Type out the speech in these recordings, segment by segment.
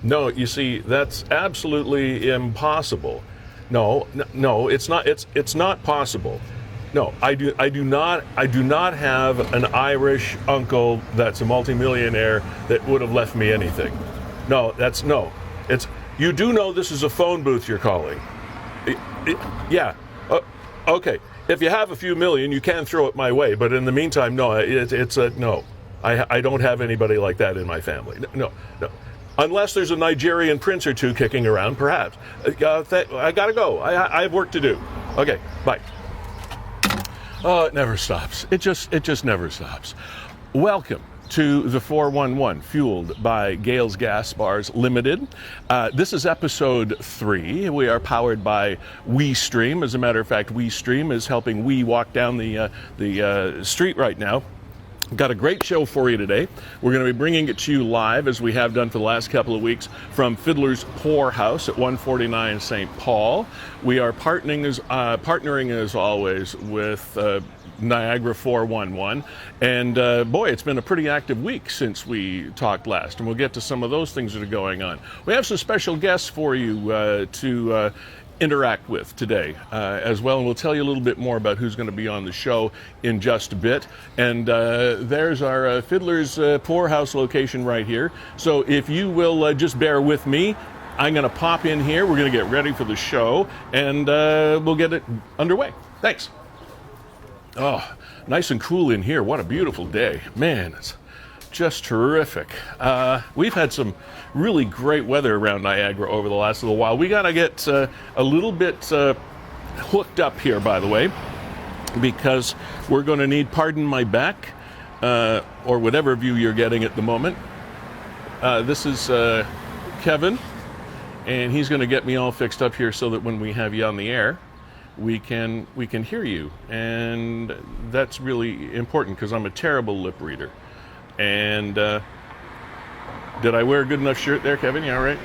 No, you see, that's absolutely impossible. No, it's not. It's not possible. No, I do not have an Irish uncle that's a multimillionaire that would have left me anything. No. It's you do know this is a phone booth you're calling. Yeah. Okay. If you have a few million, you can throw it my way. But in the meantime, no. It's a no. I don't have anybody like that in my family. No. Unless there's a Nigerian prince or two kicking around, perhaps. I gotta go. I have work to do. Okay. Bye. Oh, it never stops. It just never stops. Welcome to the 411, fueled by Gales Gas Bars Limited. This is episode 3. We are powered by WeeStreem. As a matter of fact, WeeStream is helping we walk down the street right now. Got a great show for you today. We're going to be bringing it to you live, as we have done for the last couple of weeks, from Fiddler's Poorhouse at 149 St. Paul. We are partnering as always with Niagara 411. And boy, it's been a pretty active week since we talked last, and we'll get to some of those things that are going on. We have some special guests for you to interact with today as well, and we'll tell you a little bit more about who's going to be on the show in just a bit. And there's our Fiddler's Poorhouse location right here. So if you will just bear with me, I'm going to pop in here. We're going to get ready for the show, and we'll get it underway. Thanks. Oh, nice and cool in here. What a beautiful day. Man, it's just terrific. We've had some really great weather around Niagara over the last little while. We got to get a little bit hooked up here, by the way, because we're going to need Pardon My Back, or whatever view you're getting at the moment. This is Kevin, and he's going to get me all fixed up here so that when we have you on the air, we can hear you. And that's really important because I'm a terrible lip reader. And did I wear a good enough shirt there, Kevin? You all right?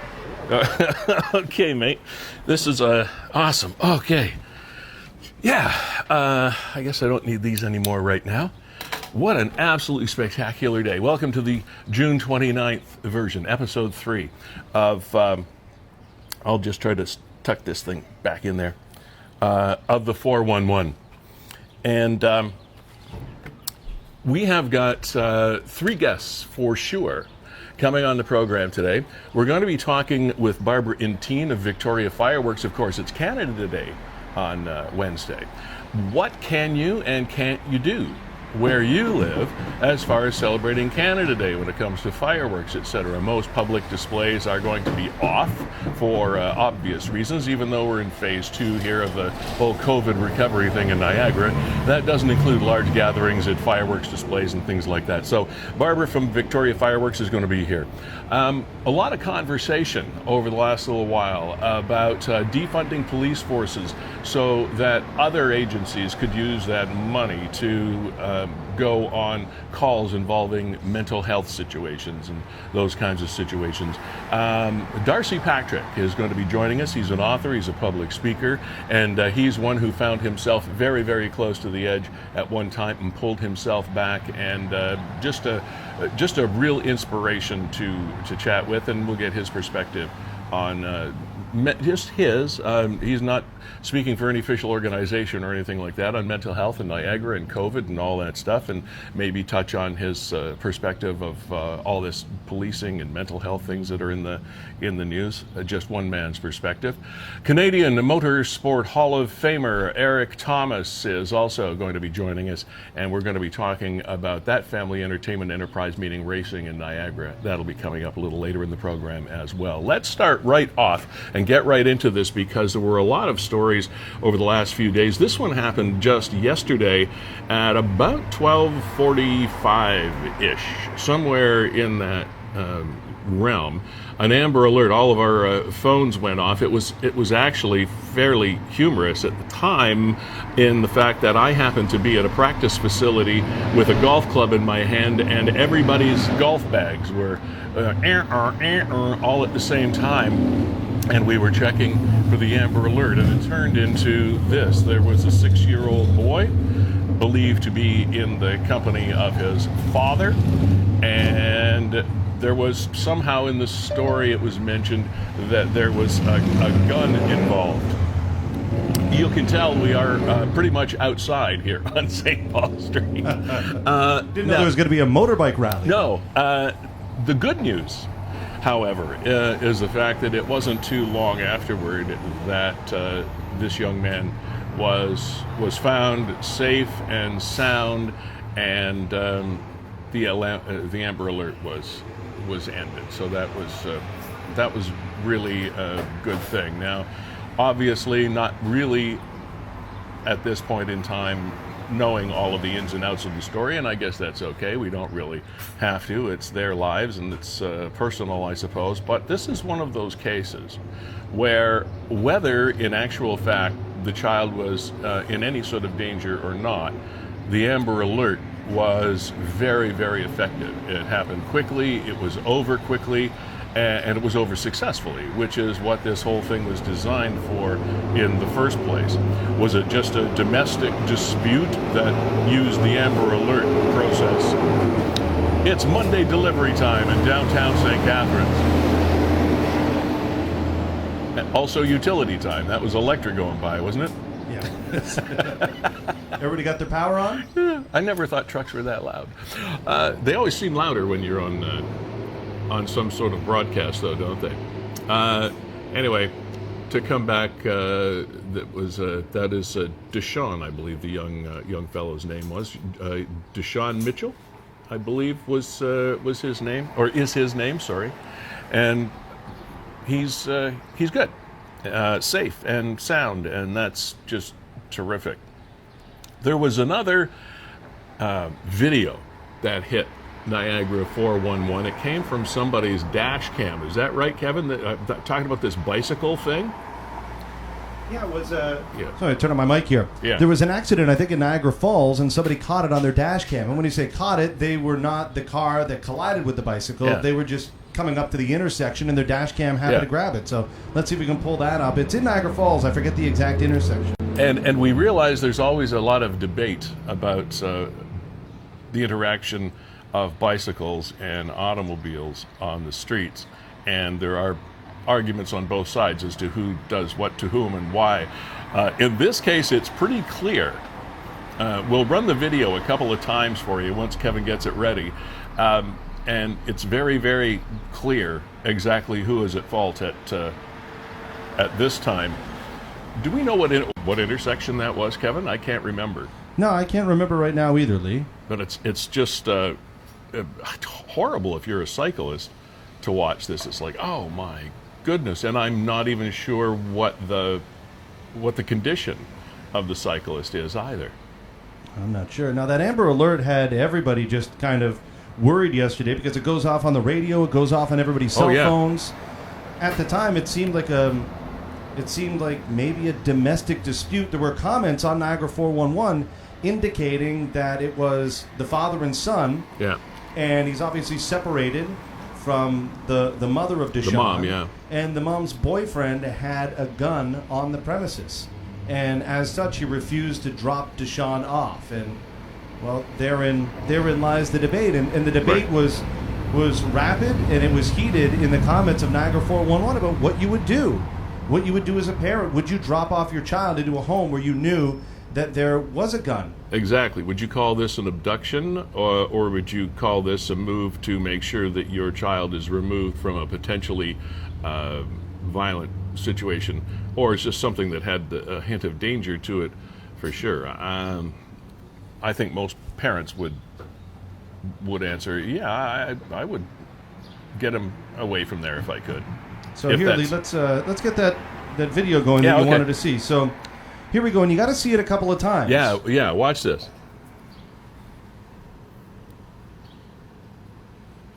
Okay, mate. This is awesome. Okay. Yeah, I guess I don't need these anymore right now. What an absolutely spectacular day. Welcome to the June 29th version, episode 3 of, I'll just try to tuck this thing back in there, of the 411. And we have got 3 guests for sure coming on the program today. We're going to be talking with Barbara Intine of Victoria Fireworks. Of course, it's Canada Day on Wednesday. What can you and can't you do where you live as far as celebrating Canada Day when it comes to fireworks, etc.? Most public displays are going to be off for obvious reasons, even though we're in phase 2 here of the whole COVID recovery thing in Niagara. That doesn't include large gatherings at fireworks displays and things like that. So Barbara from Victoria Fireworks is going to be here. A lot of conversation over the last little while about defunding police forces so that other agencies could use that money to go on calls involving mental health situations and those kinds of situations. Darcy Patrick is going to be joining us. He's an author, he's a public speaker, and he's one who found himself very, very close to the edge at one time and pulled himself back, and just a real inspiration to chat with, and we'll get his perspective on just his. He's not speaking for any official organization or anything like that on mental health in Niagara and COVID and all that stuff, and maybe touch on his perspective of all this policing and mental health things that are in the news. Just one man's perspective. Canadian Motorsport Hall of Famer Erik Thomas is also going to be joining us, and we're going to be talking about that family entertainment enterprise meeting racing in Niagara. That'll be coming up a little later in the program as well. Let's start right off and get right into this, because there were a lot of stories over the last few days. This one happened just yesterday at about 12:45-ish, somewhere in that realm. An Amber Alert, all of our phones went off. It was actually fairly humorous at the time, in the fact that I happened to be at a practice facility with a golf club in my hand, and everybody's golf bags were all at the same time. and we were checking for the Amber Alert, and it turned into this. There was a 6-year-old boy believed to be in the company of his father, and there was somehow in the story it was mentioned that there was a gun involved. You can tell we are pretty much outside here on St. Paul Street. Didn't know there was going to be a motorbike rally. No. The good news, however, is the fact that it wasn't too long afterward that this young man was found safe and sound, and the Amber Alert was ended. So that was really a good thing. Now, obviously, not really at this point in time knowing all of the ins and outs of the story, and I guess that's okay. We don't really have to. It's their lives, and it's personal, I suppose. But this is one of those cases where, whether in actual fact the child was in any sort of danger or not, the Amber Alert was very, very effective. It happened quickly, it was over quickly, and it was over successfully, which is what this whole thing was designed for in the first place. Was it just a domestic dispute that used the Amber Alert process? It's Monday delivery time in downtown St. Catharines. And also utility time. That was electric going by, wasn't it? Yeah. Everybody got their power on? Yeah, I never thought trucks were that loud. They always seem louder when you're on some sort of broadcast, though, don't they? Anyway, to come back, that is Deshaun, I believe the young fellow's name was. Deshaun Mitchell, I believe was his name, or is his name, sorry. And he's good, safe and sound, and that's just terrific. There was another video that hit Niagara 411. It came from somebody's dash cam. Is that right, Kevin? Talking about this bicycle thing? Yeah, it was... Sorry, turn on my mic here. Yeah. There was an accident, I think, in Niagara Falls, and somebody caught it on their dash cam. And when you say caught it, they were not the car that collided with the bicycle. Yeah. They were just coming up to the intersection, and their dash cam happened to grab it. So let's see if we can pull that up. It's in Niagara Falls. I forget the exact intersection. And we realize there's always a lot of debate about the interaction of bicycles and automobiles on the streets, and there are arguments on both sides as to who does what to whom and why. In this case, it's pretty clear. We'll run the video a couple of times for you once Kevin gets it ready, and it's very, very clear exactly who is at fault at this time. Do we know what intersection that was, Kevin? I can't remember. No, I can't remember right now either, Lee. But it's just horrible if you're a cyclist to watch this. It's like, oh my goodness, and I'm not even sure what the condition of the cyclist is either. I'm not sure. Now, that Amber Alert had everybody just kind of worried yesterday because it goes off on the radio, it goes off on everybody's cell phones. At the time, it seemed like maybe a domestic dispute. There were comments on Niagara 411 indicating that it was the father and son. Yeah. And he's obviously separated from the mother of Deshaun. The mom, yeah. And the mom's boyfriend had a gun on the premises. And as such, he refused to drop Deshaun off. And, well, therein lies the debate. And the debate was rapid, and it was heated in the comments of Niagara 411 about what you would do. What you would do as a parent. Would you drop off your child into a home where you knew that there was a gun? Exactly. Would you call this an abduction, or would you call this a move to make sure that your child is removed from a potentially violent situation, or is just something that had a hint of danger to it for sure? I think most parents would answer, yeah, I would get him away from there if I could. So here, Lee, let's get that video going that you wanted to see. So here we go, and you got to see it a couple of times. Yeah, watch this.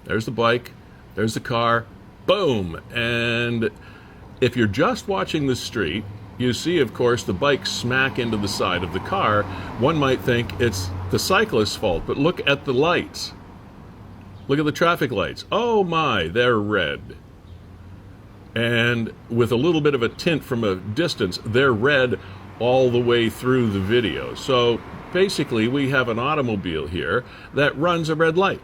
There's the bike, there's the car, boom. And if you're just watching the street, you see, of course, the bike smack into the side of the car. One might think it's the cyclist's fault, but look at the lights. Look at the traffic lights. Oh my, they're red. And with a little bit of a tint from a distance, they're red all the way through the video. So basically, we have an automobile here that runs a red light.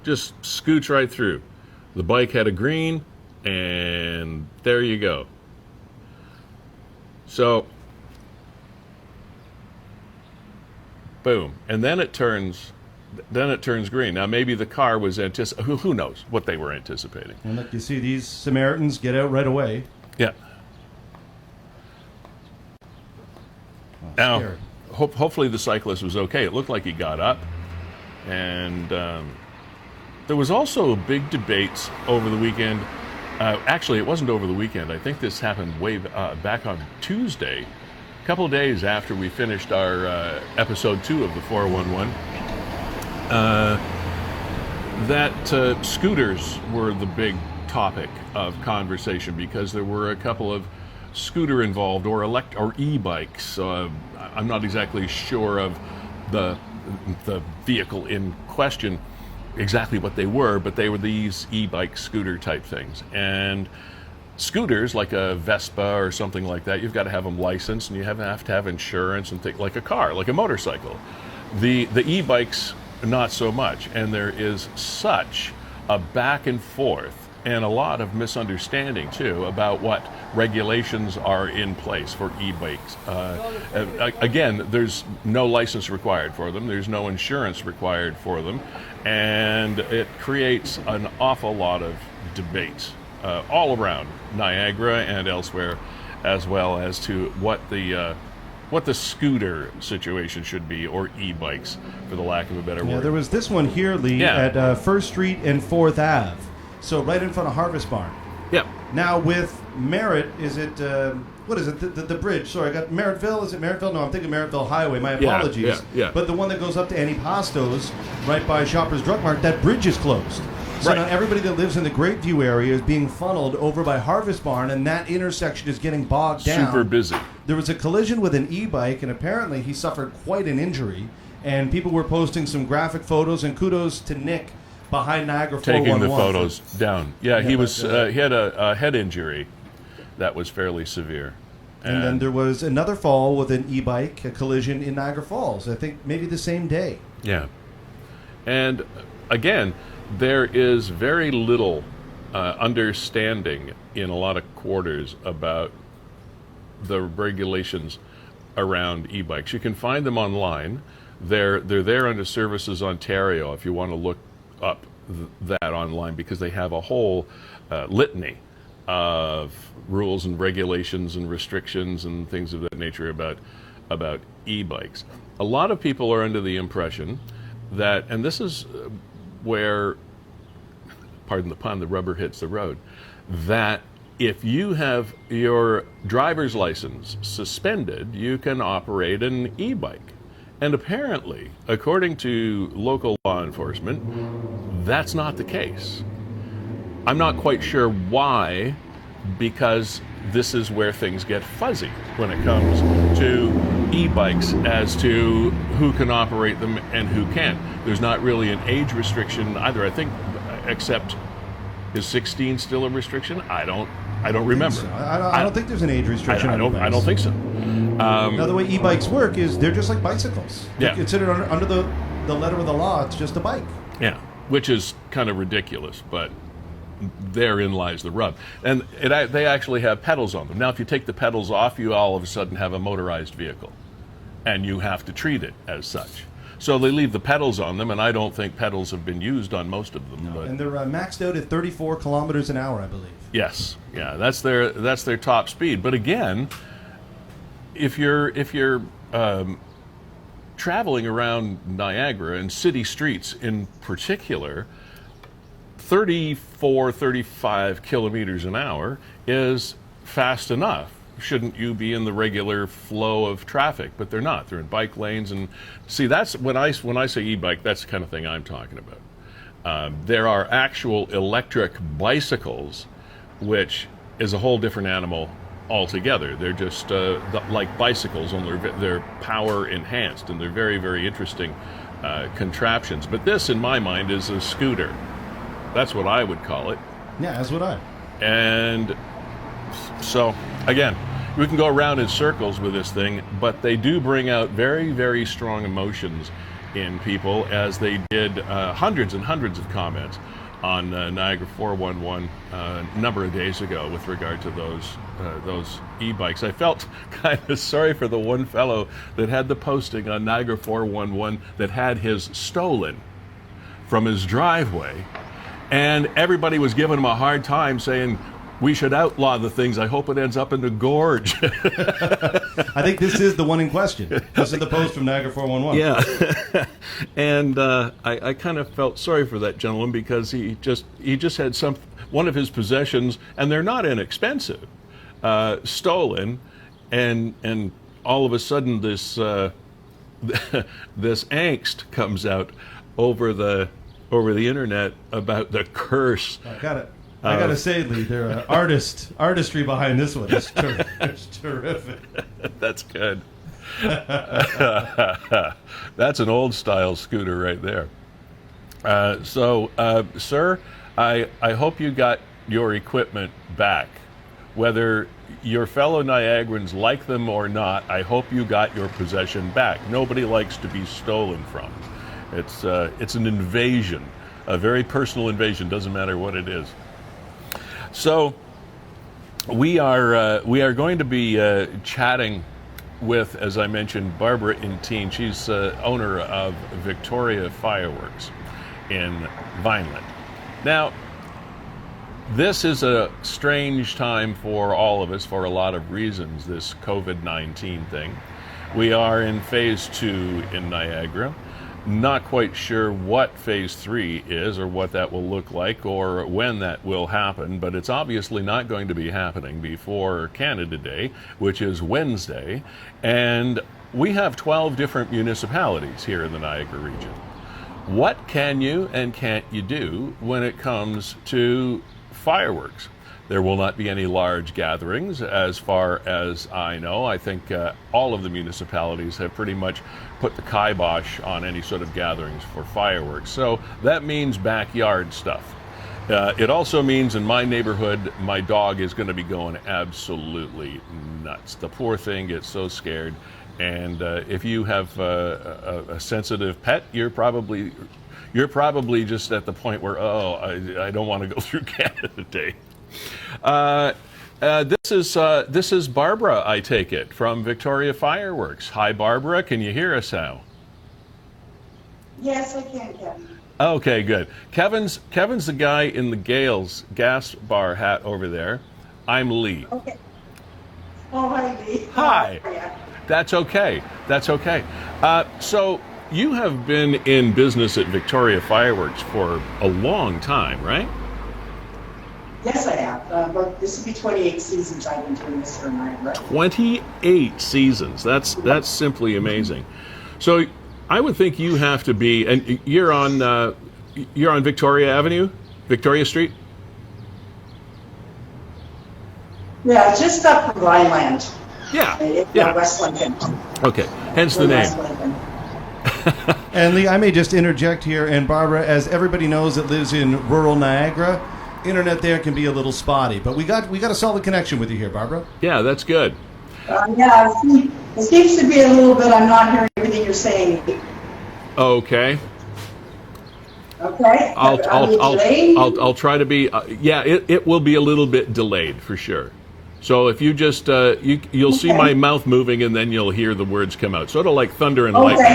Just scoots right through. The bike had a green, and there you go. So, boom. And then it turns green. Now, maybe the car was who knows what they were anticipating. And look, you see these Samaritans get out right away. Yeah. Oh, now, hopefully the cyclist was okay. It looked like he got up. And there was also big debates over the weekend. Actually, it wasn't over the weekend. I think this happened way back on Tuesday, a couple of days after we finished our episode 2 of the 411. That scooters were the big topic of conversation because there were a couple of scooter involved or e-bikes. I'm not exactly sure of the vehicle in question exactly what they were, but they were these e-bike scooter type things. And scooters, like a Vespa or something like that, you've got to have them licensed, and you have to have insurance and things like a car, like a motorcycle. The e-bikes, not so much. And there is such a back and forth and a lot of misunderstanding too about what regulations are in place for e-bikes. Again, there's no license required for them. There's no insurance required for them. And it creates an awful lot of debate all around Niagara and elsewhere, as well as to what the scooter situation should be, or e-bikes, for the lack of a better word. There was this one here, Lee, at 1st Street and 4th Ave. So right in front of Harvest Barn. Yep. Now with Merritt, is it, what is it, the bridge? Sorry, I got Merrittville. Is it Merrittville? No, I'm thinking Merrittville Highway. My apologies. Yeah. But the one that goes up to Antipasto's, right by Shoppers Drug Mart, that bridge is closed. So now everybody that lives in the Greatview area is being funneled over by Harvest Barn, and that intersection is getting bogged down. Super busy. There was a collision with an e-bike, and apparently he suffered quite an injury. And people were posting some graphic photos, and kudos to Nick behind Niagara 411. Taking the photos down. Yeah, he had a head injury that was fairly severe. And then there was another fall with an e-bike, a collision in Niagara Falls, I think maybe the same day. Yeah. And again, there is very little understanding in a lot of quarters about the regulations around e-bikes. You can find them online. They're there under Services Ontario if you want to look up that online, because they have a whole litany of rules and regulations and restrictions and things of that nature about e-bikes. A lot of people are under the impression that, and this is where, pardon the pun, the rubber hits the road, that if you have your driver's license suspended, you can operate an e-bike. And apparently, according to local law enforcement, that's not the case. I'm not quite sure why, because this is where things get fuzzy when it comes to e-bikes as to who can operate them and who can't. There's not really an age restriction either, I think, except, is 16 still a restriction? I don't remember. So. I don't think there's an age restriction. I don't think so. Now, the way e-bikes work is they're just like bicycles. Yeah. They're considered under the letter of the law, it's just a bike. Yeah, which is kind of ridiculous, but therein lies the rub. And they actually have pedals on them. Now, if you take the pedals off, you all of a sudden have a motorized vehicle, and you have to treat it as such. So they leave the pedals on them, and I don't think pedals have been used on most of them. No, but and they're maxed out at 34 kilometers an hour, I believe. Yes, yeah, that's their top speed. But again, if you're traveling around Niagara and city streets in particular, 34, 35 kilometers an hour is fast enough. Shouldn't you be in the regular flow of traffic? But they're not. They're in bike lanes. And see, that's when I say e-bike, that's the kind of thing I'm talking about. There are actual electric bicycles, which is a whole different animal altogether. They're just like bicycles, only they're power enhanced, and they're very, very interesting contraptions. But this, in my mind, is a scooter. That's what I would call it. Yeah, that's what I. And so, again, we can go around in circles with this thing, but they do bring out very, very strong emotions in people, as they did hundreds and hundreds of comments on Niagara 411 a number of days ago with regard to those e-bikes. I felt kind of sorry for the one fellow that had the posting on Niagara 411 that had his stolen from his driveway, and everybody was giving him a hard time, saying, we should outlaw the things. I hope it ends up in the gorge. I think this is the one in question. This is the post from Niagara 411. Yeah. And I kind of felt sorry for that gentleman, because he just had one of his possessions, and they're not inexpensive, stolen, and all of a sudden this this angst comes out over the internet about the curse. I got it. I gotta say, Lee, their artistry behind this one is terrific. That's good. That's an old style scooter right there. Sir, I hope you got your equipment back. Whether your fellow Niagarans like them or not, I hope you got your possession back. Nobody likes to be stolen from. It's an invasion, a very personal invasion. Doesn't matter what it is. So we are going to be chatting with, as I mentioned, Barbara Inteen. She's owner of Victoria Fireworks in Vineland. Now, this is a strange time for all of us for a lot of reasons, this COVID-19 thing. We are in phase 2 in Niagara. Not quite sure what phase 3 is, or what that will look like, or when that will happen, but it's obviously not going to be happening before Canada Day, which is Wednesday, and we have 12 different municipalities here in the Niagara region. What can you and can't you do when it comes to fireworks? There will not be any large gatherings, as far as I know. I think all of the municipalities have pretty much put the kibosh on any sort of gatherings for fireworks. So that means backyard stuff. It also means in my neighborhood, my dog is going to be going absolutely nuts. The poor thing gets so scared. And if you have a sensitive pet, you're probably just at the point where, I don't want to go through Canada Day. This is Barbara, I take it, from Victoria Fireworks. Hi, Barbara. Can you hear us now? Yes, I can, Kevin. Okay, good. Kevin's the guy in the Gales gas bar hat over there. I'm Lee. Okay. Oh, hi, Lee. Hi. That's okay. That's okay. So you have been in business at Victoria Fireworks for a long time, right? Yes, I have. But this will be 28 seasons I've been doing this for Niagara. 28 seasons. That's simply amazing. So I would think you have to be, and you're on Victoria Avenue, Victoria Street. Yeah, just up from Vineland. Yeah. West Lincoln. Okay, hence the name. And Lee, I may just interject here, and Barbara, as everybody knows that lives in rural Niagara, internet there can be a little spotty, but we got a solid connection with you here, Barbara. Yeah, that's good. Yeah, it seems to be a little bit. I'm not hearing everything you're saying. Okay. Okay. I'll try to be. It will be a little bit delayed for sure. So if you just you'll see my mouth moving, and then you'll hear the words come out, sort of like thunder and lightning.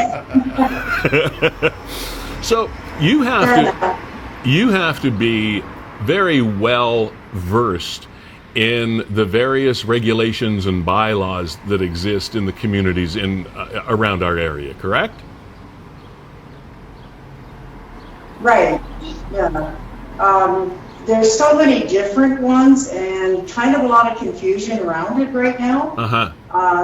So you have to be very well versed in the various regulations and bylaws that exist in the communities around our area, correct? Right. Yeah. There's so many different ones, and kind of a lot of confusion around it right now.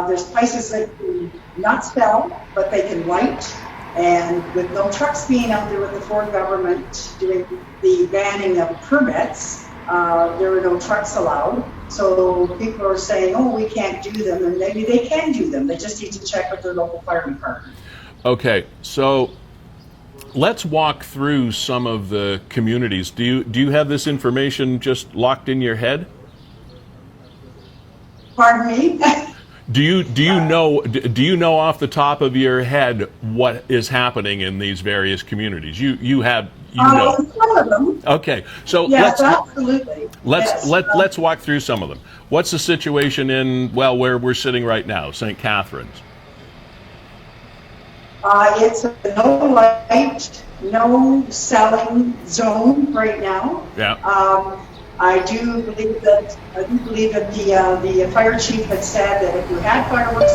There's places that can not sell, but they can light. And with no trucks being out there with the Ford government doing the banning of permits, there are no trucks allowed. So people are saying, we can't do them, and maybe they can do them. They just need to check with their local fire department. Okay, so let's walk through some of the communities. Do you have this information just locked in your head? Pardon me? Do you know off the top of your head what is happening in these various communities? You know. Some of them. Okay, so Yes, absolutely. let's walk through some of them. What's the situation in where we're sitting right now, St. Catharines? It's a no light, no selling zone right now. Yeah. I do believe that the fire chief had said that if you had fireworks,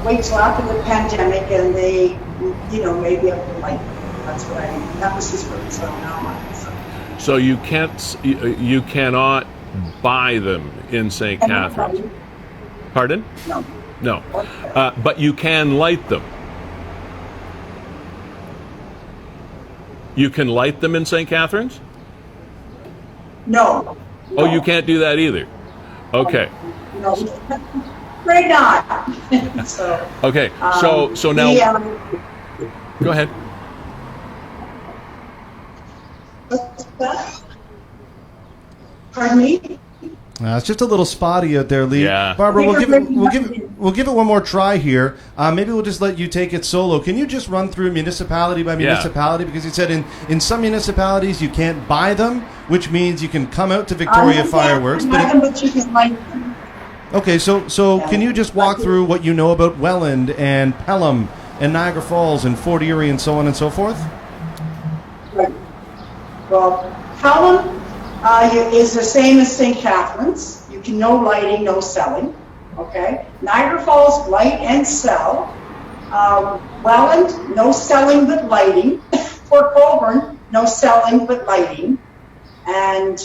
wait till after the pandemic, and they, maybe up to like, that was his words. So you cannot buy them in St. Catharines. Pardon? No. But you can light them. You can light them in St. Catharines? No. Oh, you can't do that either. Okay. No, afraid not. So. Okay. So now. Go ahead. Pardon me? It's just a little spotty out there, Lee. Yeah. Barbara, we'll give it one more try here. Maybe we'll just let you take it solo. Can you just run through municipality by municipality? Because you said in some municipalities you can't buy them, which means you can come out to Victoria Fireworks. But you can light them. Okay, so can you just walk through what you know about Welland and Pelham and Niagara Falls and Fort Erie and so on and so forth? Right. Well, Pelham is the same as St. Catharines. You can no lighting, no selling. Okay. Niagara Falls, light and sell. Welland, no selling but lighting. Fort Colborne, no selling but lighting. And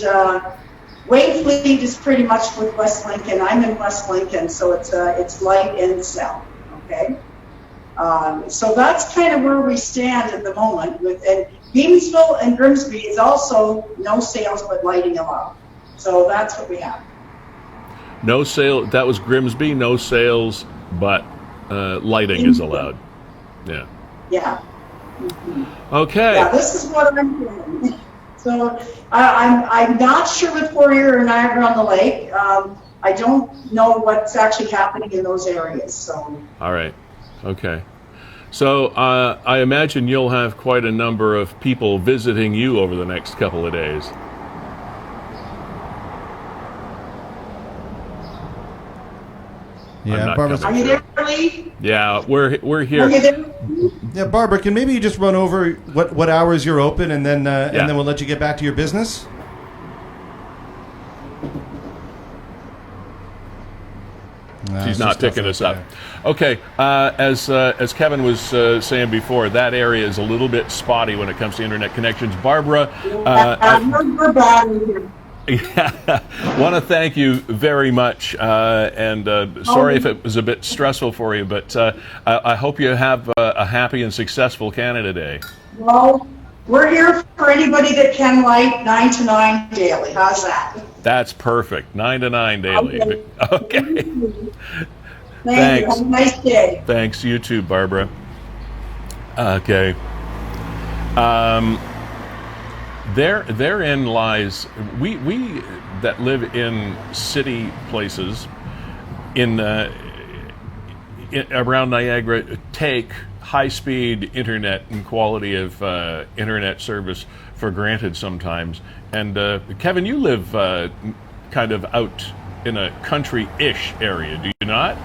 Wainfleet is pretty much with West Lincoln. I'm in West Lincoln, so it's light and sell. Okay. So that's kind of where we stand at the moment. And Beamsville and Grimsby is also no sales but lighting allowed. So that's what we have. No sale. That was Grimsby. No sales, but lighting is allowed. Yeah. Yeah. Okay. Yeah, this is what I'm doing. So I'm not sure with Fort Erie or Niagara-on-the-Lake. I don't know what's actually happening in those areas. So. All right. Okay. So I imagine you'll have quite a number of people visiting you over the next couple of days. Yeah, Barbara. Are you there, Lee? Yeah, we're here. Are you there? Yeah, Barbara, can maybe you just run over what hours you're open, and then we'll let you get back to your business? She's not picking us up. Okay, as Kevin was saying before, that area is a little bit spotty when it comes to internet connections. Barbara, we're bad in here. want to thank you very much, and sorry if it was a bit stressful for you, but I hope you have a happy and successful Canada Day. Well, we're here for anybody that can light 9 to 9 daily. How's that? That's perfect. 9 to 9 daily. Okay. Thank you. Have a nice day. Thanks. You too, Barbara. Okay. Therein lies we that live in city places in around Niagara take high-speed internet and quality of internet service for granted sometimes. And Kevin, you live kind of out in a country-ish area, do you not?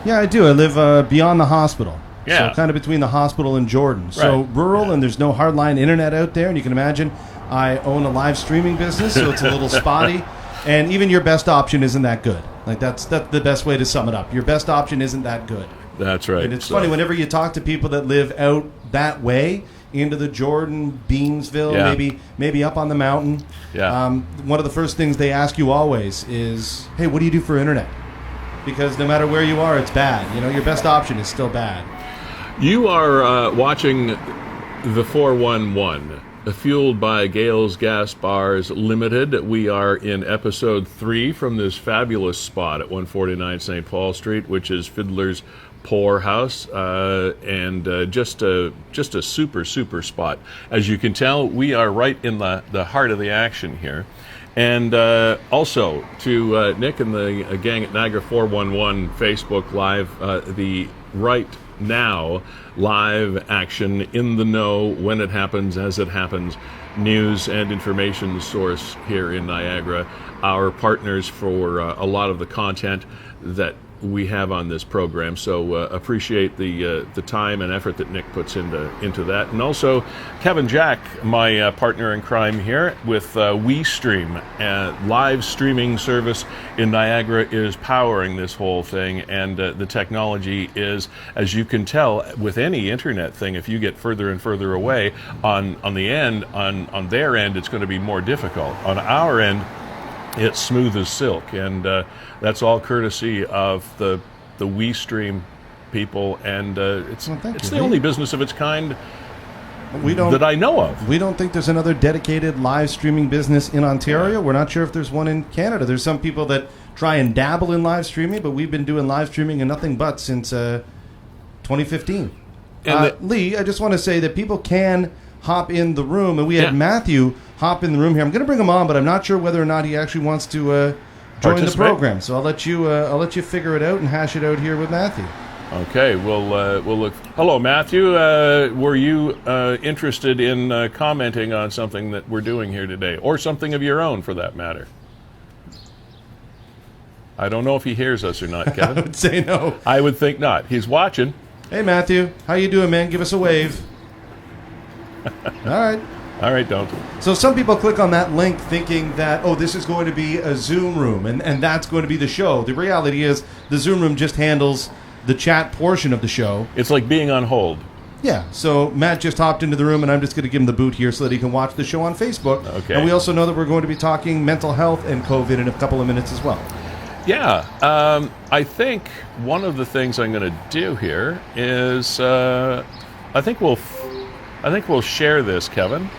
Yeah, I do. I live beyond the hospital. Yeah. So kind of between the hospital and Jordan. So rural, and there's no hardline internet out there. And you can imagine I own a live streaming business, so it's a little spotty. And even your best option isn't that good. Like that's the best way to sum it up. Your best option isn't that good. That's right. And it's funny, whenever you talk to people that live out that way, into the Jordan, Beamsville, maybe up on the mountain, one of the first things they ask you always is, hey, what do you do for internet? Because no matter where you are, it's bad. You know, your best option is still bad. You are watching the 411, fueled by Gales Gas Bars Limited. We are in episode 3 from this fabulous spot at 149 St. Paul Street, which is Fiddler's poorhouse, and just a super spot. As you can tell, we are right in the heart of the action here. And also to Nick and the gang at Niagara 411 Facebook Live, the right now live action, in the know, when it happens, as it happens, news and information source here in Niagara, our partners for a lot of the content that we have on this program. So appreciate the time and effort that Nick puts into that. And also Kevin Jack, my partner in crime here with WeeStream, live streaming service in Niagara, is powering this whole thing. And the technology is, as you can tell with any internet thing, if you get further and further away, on their end it's going to be more difficult. On our end, it's smooth as silk, and that's all courtesy of the WeeStream people, and it's the only business of its kind that I know of. We don't think there's another dedicated live streaming business in Ontario. We're not sure if there's one in Canada. There's some people that try and dabble in live streaming, but we've been doing live streaming and nothing but since 2015. Lee, I just want to say that people can hop in the room, and we had Matthew hop in the room here. I'm going to bring him on, but I'm not sure whether or not he actually wants to join the program. So I'll let you figure it out and hash it out here with Matthew. Okay, we'll look. Hello, Matthew. Were you interested in commenting on something that we're doing here today, or something of your own, for that matter? I don't know if he hears us or not, Kevin. I would say no. I would think not. He's watching. Hey, Matthew. How you doing, man? Give us a wave. All right, don't. So some people click on that link thinking that, this is going to be a Zoom room, and that's going to be the show. The reality is the Zoom room just handles the chat portion of the show. It's like being on hold. Yeah, so Matt just hopped into the room, and I'm just going to give him the boot here so that he can watch the show on Facebook. Okay. And we also know that we're going to be talking mental health and COVID in a couple of minutes as well. Yeah, I think one of the things I'm going to do here is I think we'll share this, Kevin.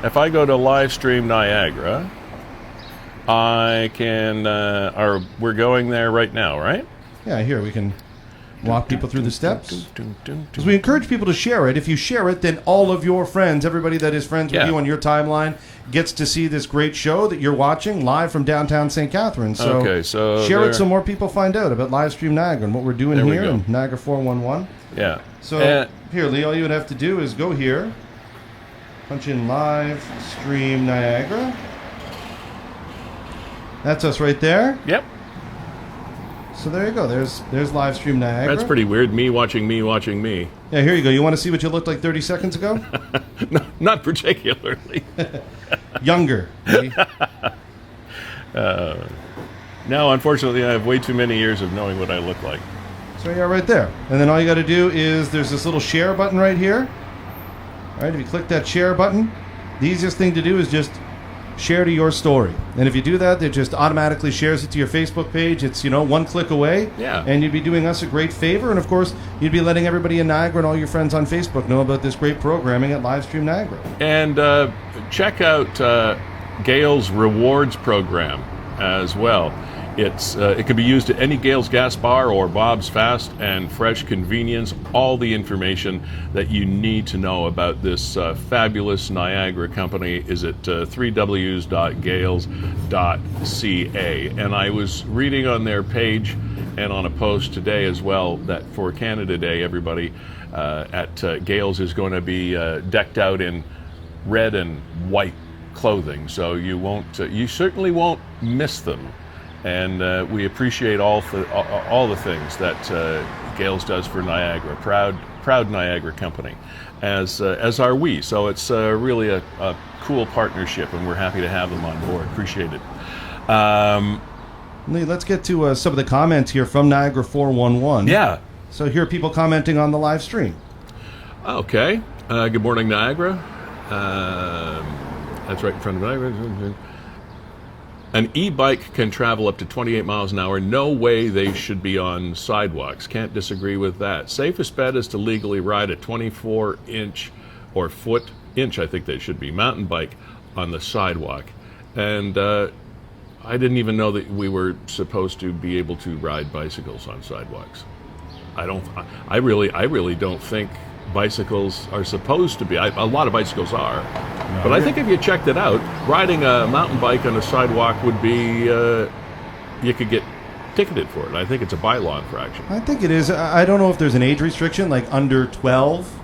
If I go to Livestream Niagara, I can, we're going there right now, right? Yeah, here we can walk people through the steps. Because we encourage people to share it. If you share it, then all of your friends, everybody that is friends with you on your timeline, gets to see this great show that you're watching live from downtown St. Catharines. So, share it so more people find out about Livestream Niagara and what we're doing here in Niagara 411. Yeah. So here, Lee, all you would have to do is go here, punch in Livestream Niagara. That's us right there. Yep. So there you go. There's Livestream Niagara. That's pretty weird. Me watching me. Yeah, here you go. You want to see what you looked like 30 seconds ago? No, not particularly. Younger. Now, unfortunately, I have way too many years of knowing what I look like. So yeah, right there. And then all you got to do is there's this little share button right here. All right, if you click that share button, the easiest thing to do is just share to your story. And if you do that, it just automatically shares it to your Facebook page. It's, one click away. Yeah. And you'd be doing us a great favor. And, of course, you'd be letting everybody in Niagara and all your friends on Facebook know about this great programming at Livestream Niagara. And check out Gale's Rewards program as well. It can be used at any Gale's Gas Bar or Bob's Fast and Fresh Convenience. All the information that you need to know about this fabulous Niagara company is at www.gales.ca. And I was reading on their page and on a post today as well that for Canada Day, everybody at Gales is going to be decked out in red and white clothing. So you certainly won't miss them. And we appreciate all the things that Gales does for Niagara. Proud Niagara company, as are we. So it's really a cool partnership, and we're happy to have them on board. Appreciate it. Lee, let's get to some of the comments here from Niagara 411. Yeah. So here are people commenting on the live stream. Okay. Good morning, Niagara. That's right in front of Niagara. An e-bike can travel up to 28 miles an hour. No way they should be on sidewalks. Can't disagree with that. Safest bet is to legally ride a 24-inch or foot-inch, I think they should be, mountain bike on the sidewalk. And I didn't even know that we were supposed to be able to ride bicycles on sidewalks. I really don't think bicycles are supposed to be. A lot of bicycles are, but I think if you checked it out, riding a mountain bike on a sidewalk would be you could get ticketed for it. I think it's a bylaw infraction. I think it is. I don't know if there's an age restriction, like under 12.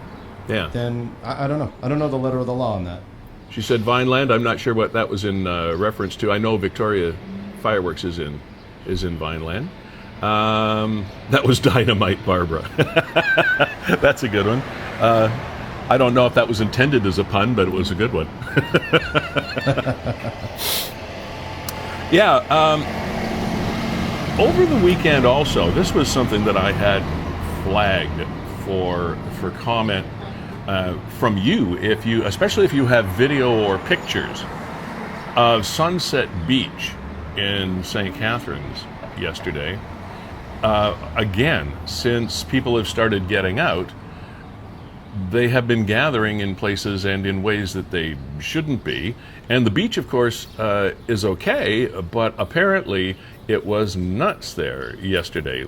Yeah. Then I don't know. I don't know the letter of the law on that. She said Vineland. I'm not sure what that was in reference to. I know Victoria Fireworks is in Vineland. That was Dynamite, Barbara. That's a good one. I don't know if that was intended as a pun, but it was a good one. Yeah. Over the weekend also, this was something that I had flagged for comment from you, especially if you have video or pictures of Sunset Beach in St. Catharines yesterday. Again, since people have started getting out, they have been gathering in places and in ways that they shouldn't be. And the beach, of course, is okay, but apparently it was nuts there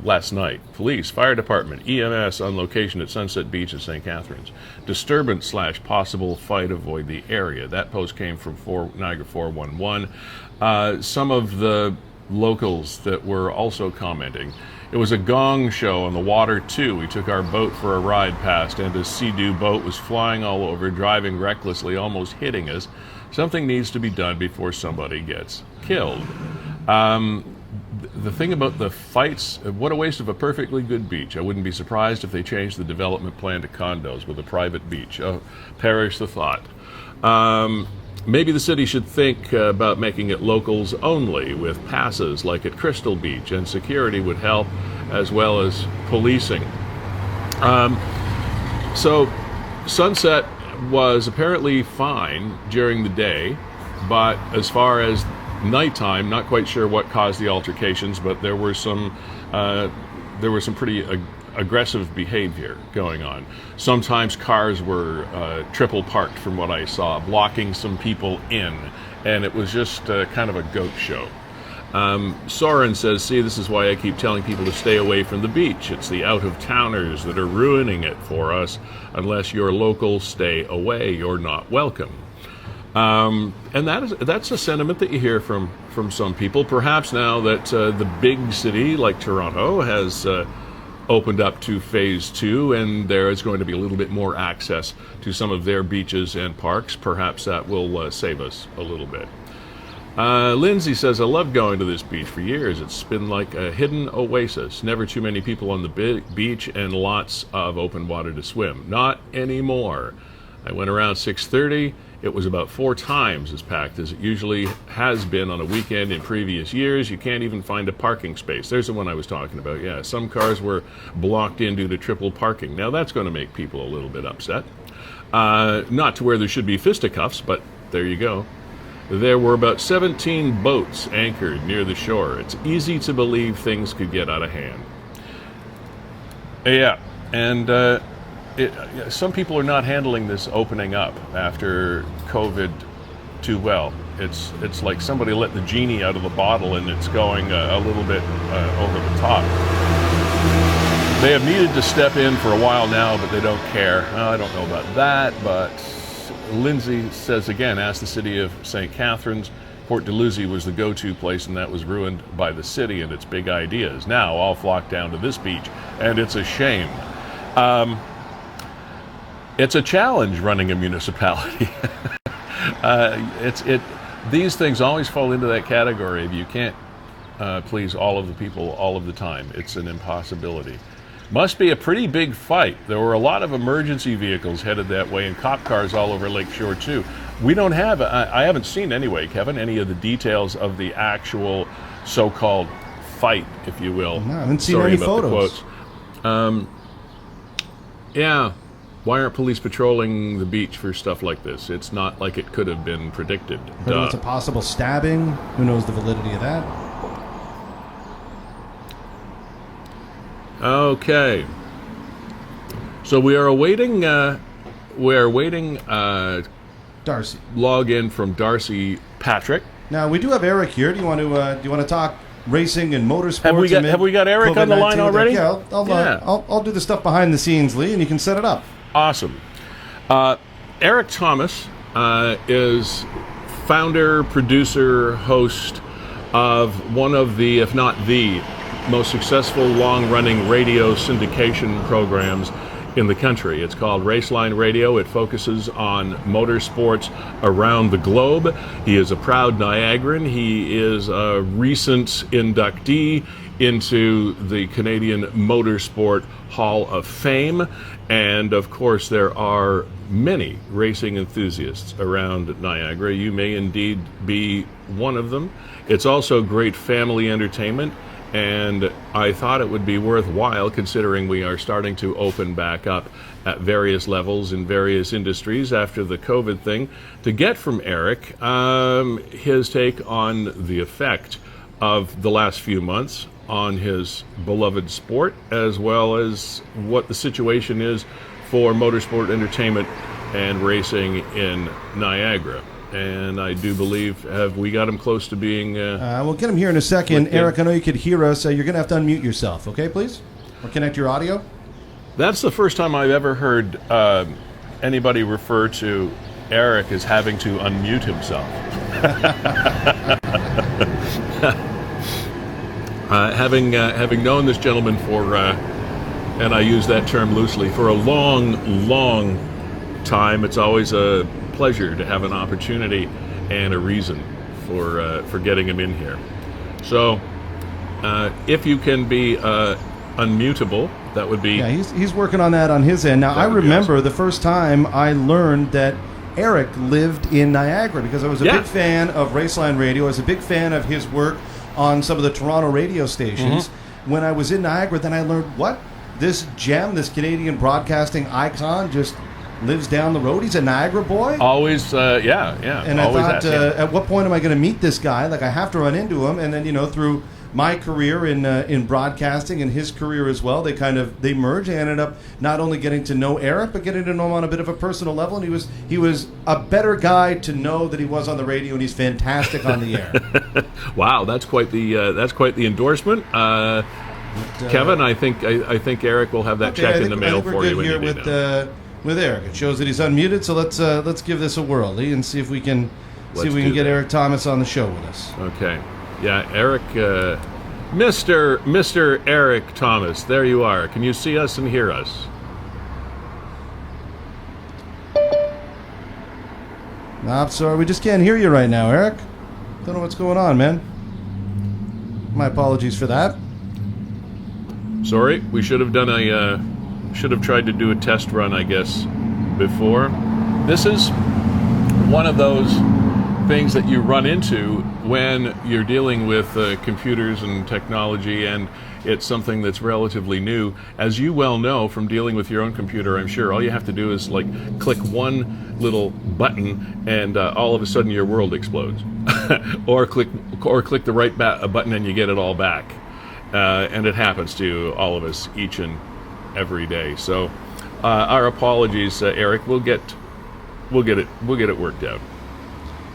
last night. Police, fire department, EMS on location at Sunset Beach in St. Catharines. Disturbance / possible fight, avoid the area. That post came from Niagara 411. Some of the locals that were also commenting. It was a gong show on the water, too. We took our boat for a ride past, and a Sea-Doo boat was flying all over, driving recklessly, almost hitting us. Something needs to be done before somebody gets killed. The thing about the fights, what a waste of a perfectly good beach. I wouldn't be surprised if they changed the development plan to condos with a private beach. Oh, perish the thought. Maybe the city should think about making it locals only with passes like at Crystal Beach, and security would help as well as policing. So Sunset was apparently fine during the day, but as far as nighttime, not quite sure what caused the altercations, but there were some pretty aggressive behavior going on. Sometimes cars were triple parked, from what I saw, blocking some people in, and it was just kind of a goat show. Soren says, see, this is why I keep telling people to stay away from the beach. It's the out-of-towners that are ruining it for us. Unless you're local, stay away. You're not welcome. And that's a sentiment that you hear from some people. Perhaps now that the big city like Toronto has opened up to phase 2, and there is going to be a little bit more access to some of their beaches and parks. Perhaps that will save us a little bit. Lindsay says, I love going to this beach for years. It's been like a hidden oasis. Never too many people on the beach and lots of open water to swim. Not anymore. I went around 6:30. It was about 4 times as packed as it usually has been on a weekend in previous years. You can't even find a parking space. There's the one I was talking about. Yeah, some cars were blocked in due to triple parking. Now that's going to make people a little bit upset. Not to where there should be fisticuffs, but there you go. There were about 17 boats anchored near the shore. It's easy to believe things could get out of hand. Yeah, and some people are not handling this opening up after COVID too well. It's like somebody let the genie out of the bottle, and it's going a little bit over the top. They have needed to step in for a while now, but they don't care. I don't know about that, but Lindsay says again, ask the city of St. Catharines. Port Dalhousie was the go-to place, and that was ruined by the city and its big ideas. Now all flock down to this beach, and it's a shame. It's a challenge running a municipality. These things always fall into that category of you can't please all of the people all of the time. It's an impossibility. Must be a pretty big fight. There were a lot of emergency vehicles headed that way and cop cars all over Lakeshore too. We don't have, I haven't seen anyway, Kevin, any of the details of the actual so-called fight, if you will. No, I haven't seen any photos. Yeah. Why aren't police patrolling the beach for stuff like this? It's not like it could have been predicted. Whether it's a possible stabbing, who knows the validity of that? Okay. So we are awaiting Darcy. Log in from Darcy Patrick. Now we do have Erik here. Do you want to talk racing and motorsports. Have we got Erik on the line already? Yeah, I'll do the stuff behind the scenes, Lee, and you can set it up. Awesome. Erik Thomas is founder, producer, host of one of the, if not the, most successful long-running radio syndication programs in the country. It's called Raceline Radio. It focuses on motorsports around the globe. He is a proud Niagaran. He is a recent inductee into the Canadian Motorsport Hall of Fame. And of course, there are many racing enthusiasts around Niagara. You may indeed be one of them. It's also great family entertainment. And I thought it would be worthwhile, considering we are starting to open back up at various levels in various industries after the COVID thing, to get from Erik his take on the effect of the last few months on his beloved sport, as well as what the situation is for motorsport entertainment and racing in Niagara. And I do believe, have we got him close to being... we'll get him here in a second. Erik, I know you could hear us. You're going to have to unmute yourself, okay, please? Or connect your audio. That's the first time I've ever heard anybody refer to Erik as having to unmute himself. Having known this gentleman for, and I use that term loosely, for a long, long time, it's always a pleasure to have an opportunity and a reason for getting him in here. So, if you can be unmutable, that would be... Yeah, he's working on that on his end. Now, I remember the first time I learned that Erik lived in Niagara, because I was a big fan of Raceline Radio. I was a big fan of his work on some of the Toronto radio stations. Mm-hmm. When I was in Niagara, then I learned, what? This gem, this Canadian broadcasting icon just lives down the road. He's a Niagara boy. Always, And I thought, at what point am I going to meet this guy? Like, I have to run into him. And then, through my career in broadcasting and his career as well, they merged. I ended up not only getting to know Erik, but getting to know him on a bit of a personal level. And he was a better guy to know that he was on the radio, and he's fantastic on the air. Wow, that's quite the endorsement. Kevin, I think Erik will have that check in the mail for you. Here with Erik. It shows that he's unmuted, so let's give this a whirl, Lee, and see if we can get Erik Thomas on the show with us. Okay. Yeah, Erik, Mr. Erik Thomas, there you are. Can you see us and hear us? I'm sorry, we just can't hear you right now, Erik. Don't know what's going on, man. My apologies for that. Sorry, we should have tried to do a test run, I guess, before. This is one of those things that you run into when you're dealing with computers and technology, and it's something that's relatively new. As you well know from dealing with your own computer, I'm sure, all you have to do is click one little button, and all of a sudden your world explodes. or click the right button and you get it all back. And it happens to all of us each and every day. So our apologies, Erik. We'll get it worked out.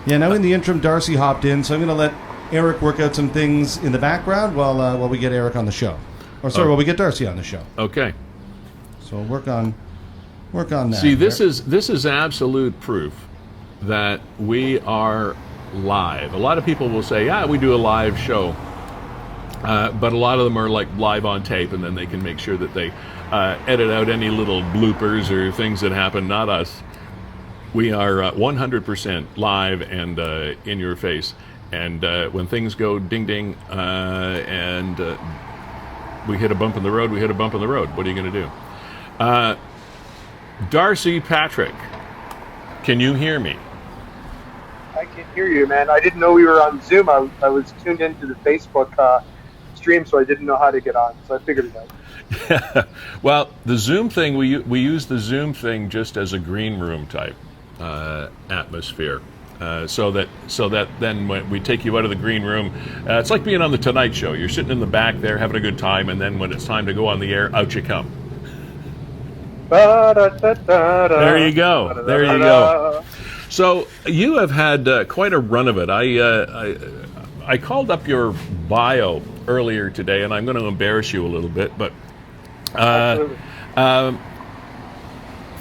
Yeah, now in the interim, Darcy hopped in, so I'm going to let Erik work out some things in the background while we get Erik on the show. While we get Darcy on the show. Okay. So work on that. See, this is absolute proof that we are live. A lot of people will say, "Yeah, we do a live show," but a lot of them are live on tape, and then they can make sure that they edit out any little bloopers or things that happen. Not us. We are 100% live and in your face. And when things go ding-ding and we hit a bump in the road, we hit a bump in the road. What are you going to do? Darcy Patrick, can you hear me? I can hear you, man. I didn't know we were on Zoom. I was tuned into the Facebook stream, so I didn't know how to get on. So I figured it out. Well, the Zoom thing, we use the Zoom thing just as a green room type atmosphere, so that then when we take you out of the green room, it's like being on the Tonight Show. You're sitting in the back there having a good time, and then when it's time to go on the air, out you come. There you go. There you go. So you have had quite a run of it. I called up your bio earlier today, and I'm going to embarrass you a little bit, but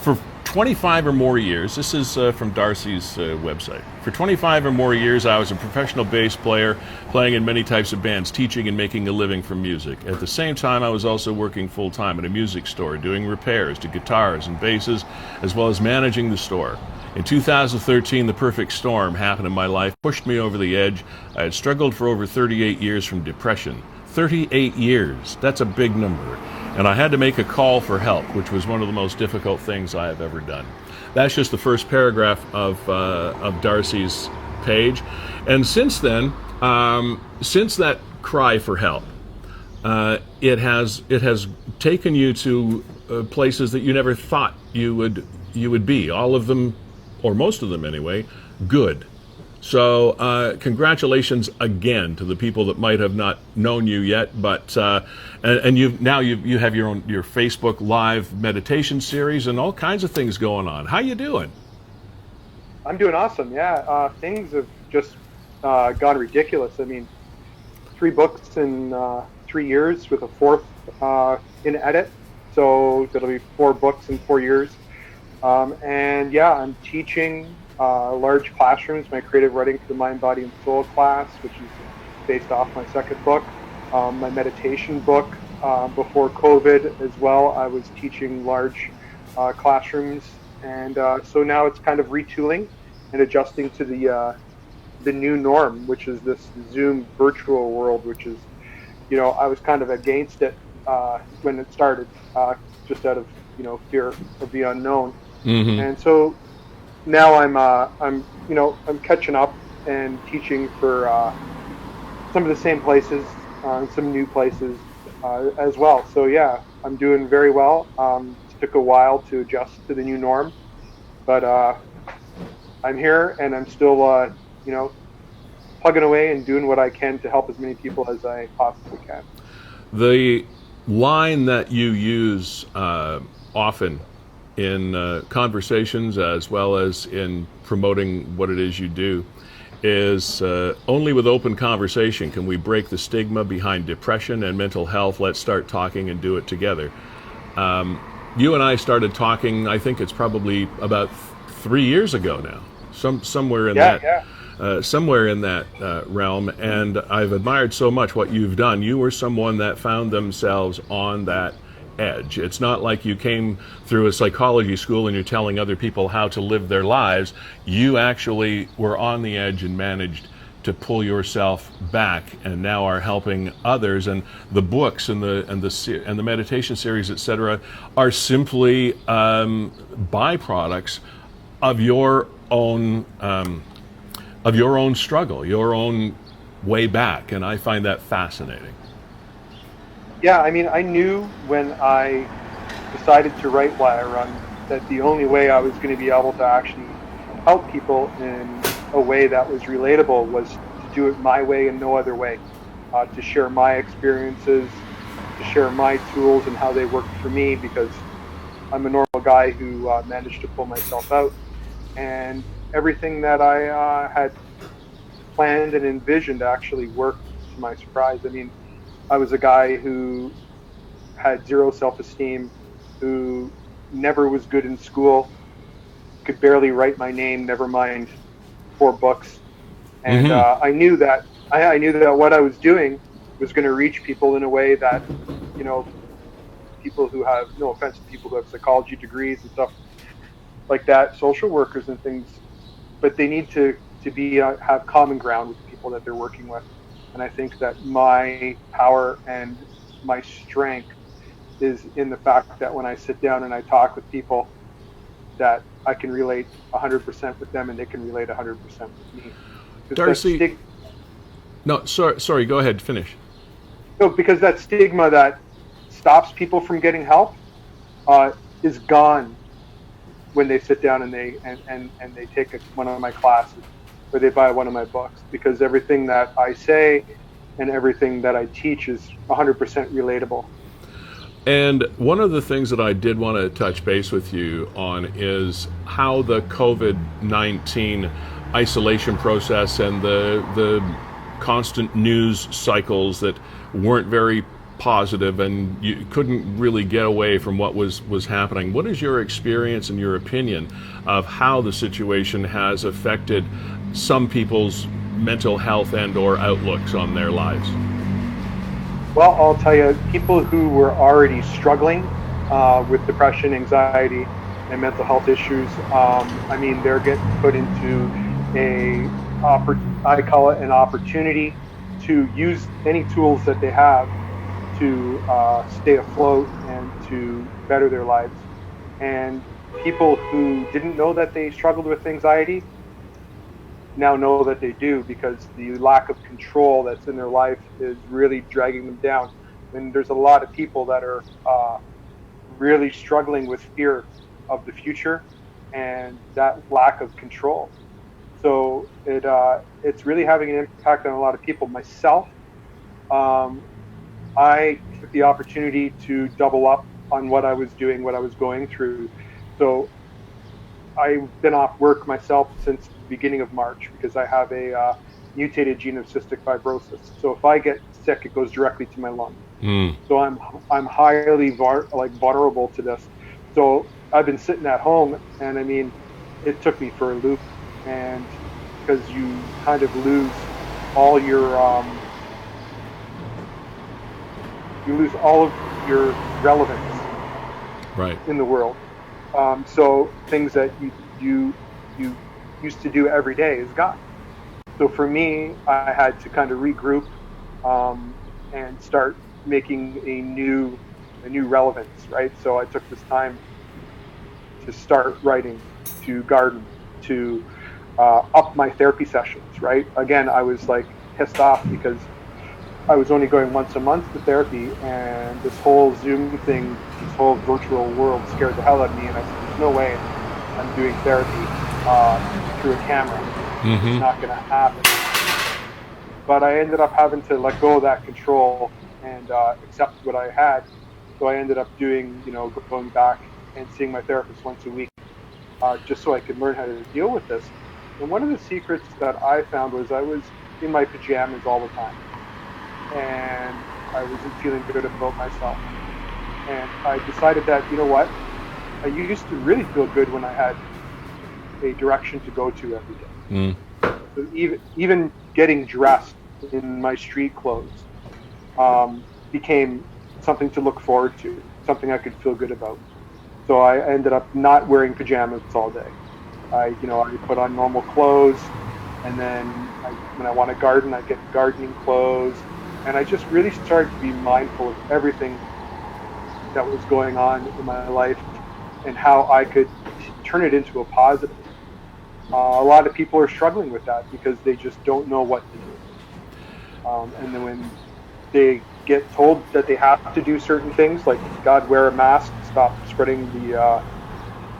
for 25 or more years, this is from Darcy's website. For 25 or more years, I was a professional bass player, playing in many types of bands, teaching and making a living from music. At the same time, I was also working full-time at a music store, doing repairs to guitars and basses, as well as managing the store. In 2013, the perfect storm happened in my life, pushed me over the edge. I had struggled for over 38 years from depression. 38 years, that's a big number. And I had to make a call for help, which was one of the most difficult things I have ever done. That's just the first paragraph of Darcy's page. And since then, since that cry for help, it has taken you to places that you never thought you would be. All of them, or most of them anyway, good. So congratulations again to the people that might have not known you yet, but and you have your Facebook Live meditation series and all kinds of things going on. How you doing? I'm doing awesome. Yeah, things have just gone ridiculous. I mean, 3 books in 3 years with a 4th in edit, so it'll be 4 books in 4 years. And yeah, I'm teaching large classrooms, my creative writing for the mind, body, and soul class, which is based off my 2nd book. My meditation book, before COVID as well, I was teaching large classrooms, and so now it's kind of retooling and adjusting to the new norm, which is this Zoom virtual world, which is, I was kind of against it when it started, just out of fear of the unknown. Mm-hmm. And so now I'm catching up and teaching for some of the same places, some new places as well. So yeah, I'm doing very well. It took a while to adjust to the new norm, but I'm here and I'm still plugging away and doing what I can to help as many people as I possibly can. The line that you use often in conversations as well as in promoting what it is you do is only with open conversation can we break the stigma behind depression and mental health. Let's start talking and do it together. You and I started talking, I think it's probably about 3 years ago now, somewhere in that realm, and I've admired so much what you've done. You were someone that found themselves on that edge. It's not like you came through a psychology school and you're telling other people how to live their lives. You actually were on the edge and managed to pull yourself back, and now are helping others. And the books and the meditation series, etc., are simply byproducts of your own struggle, your own way back, and I find that fascinating. Yeah, I mean, I knew when I decided to write Why I Run that the only way I was going to be able to actually help people in a way that was relatable was to do it my way and no other way, to share my experiences, to share my tools and how they worked for me, because I'm a normal guy who managed to pull myself out. And everything that I had planned and envisioned actually worked to my surprise. I mean, I was a guy who had zero self-esteem, who never was good in school, could barely write my name, never mind 4 books. And I knew that what I was doing was going to reach people in a way that, people who have, no offense to people who have psychology degrees and stuff like that, social workers and things, but they need to be have common ground with the people that they're working with. And I think that my power and my strength is in the fact that when I sit down and I talk with people, that I can relate 100% with them and they can relate 100% with me. Darcy, no, sorry, go ahead, finish. No, because that stigma that stops people from getting help is gone when they sit down and they take one of my classes or they buy one of my books, because everything that I say and everything that I teach is 100% relatable. And one of the things that I did want to touch base with you on is how the COVID-19 isolation process and the constant news cycles that weren't very positive, and you couldn't really get away from what was happening. What is your experience and your opinion of how the situation has affected some people's mental health and or outlooks on their lives? Well, I'll tell you, people who were already struggling with depression, anxiety, and mental health issues, I mean, they're getting put into I call it an opportunity to use any tools that they have to stay afloat and to better their lives. And people who didn't know that they struggled with anxiety now know that they do, because the lack of control that's in their life is really dragging them down. And there's a lot of people that are really struggling with fear of the future and that lack of control. So it's really having an impact on a lot of people. Myself, I took the opportunity to double up on what I was doing, what I was going through. So I've been off work myself since the beginning of March because I have a mutated gene of cystic fibrosis. So if I get sick, it goes directly to my lung. So I'm highly vulnerable to this. So I've been sitting at home, and I mean, it took me for a loop, and because you kind of lose all your relevance right in the world. So things that you used to do every day is gone. So for me, I had to kind of regroup and start making a new relevance, right? So I took this time to start writing, to garden, to up my therapy sessions, right? Again, I was like pissed off because I was only going once a month to therapy, and this whole Zoom thing, this whole virtual world scared the hell out of me, and I said, there's no way I'm doing therapy through a camera. It's not going to happen. But I ended up having to let go of that control and accept what I had. So I ended up going back and seeing my therapist once a week, just so I could learn how to deal with this. And one of the secrets that I found was I was in my pajamas all the time, and I wasn't feeling good about myself. And I decided that, you know what, I used to really feel good when I had a direction to go to every day. So even getting dressed in my street clothes became something to look forward to, something I could feel good about. So I ended up not wearing pajamas all day. I put on normal clothes, and then when I want to garden, I get gardening clothes. And I just really started to be mindful of everything that was going on in my life and how I could turn it into a positive. A lot of people are struggling with that because they just don't know what to do. And then when they get told that they have to do certain things, like God, wear a mask, stop spreading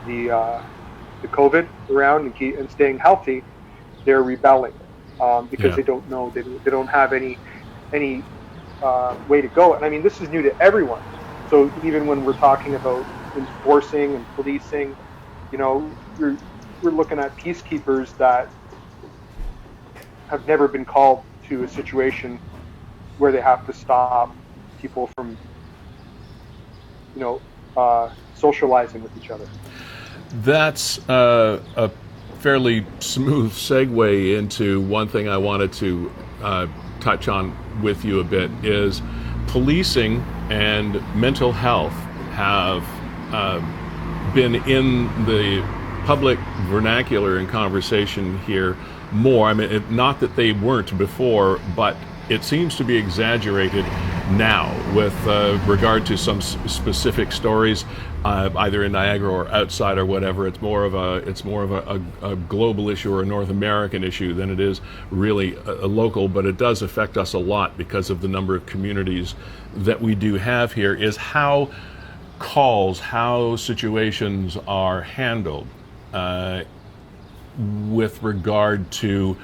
the COVID around and staying healthy, they're rebelling because they don't know, they don't have any way to go. And I mean, this is new to everyone. So even when we're talking about enforcing and policing, we're looking at peacekeepers that have never been called to a situation where they have to stop people from, socializing with each other. That's a fairly smooth segue into one thing I wanted to touch on with you a bit, is policing and mental health have been in the public vernacular and conversation here more. I mean, not that they weren't before, but it seems to be exaggerated now with regard to some specific stories, either in Niagara or outside or whatever. It's more of a global issue or a North American issue than it is really a local, but it does affect us a lot because of the number of communities that we do have here, is how situations are handled with regard to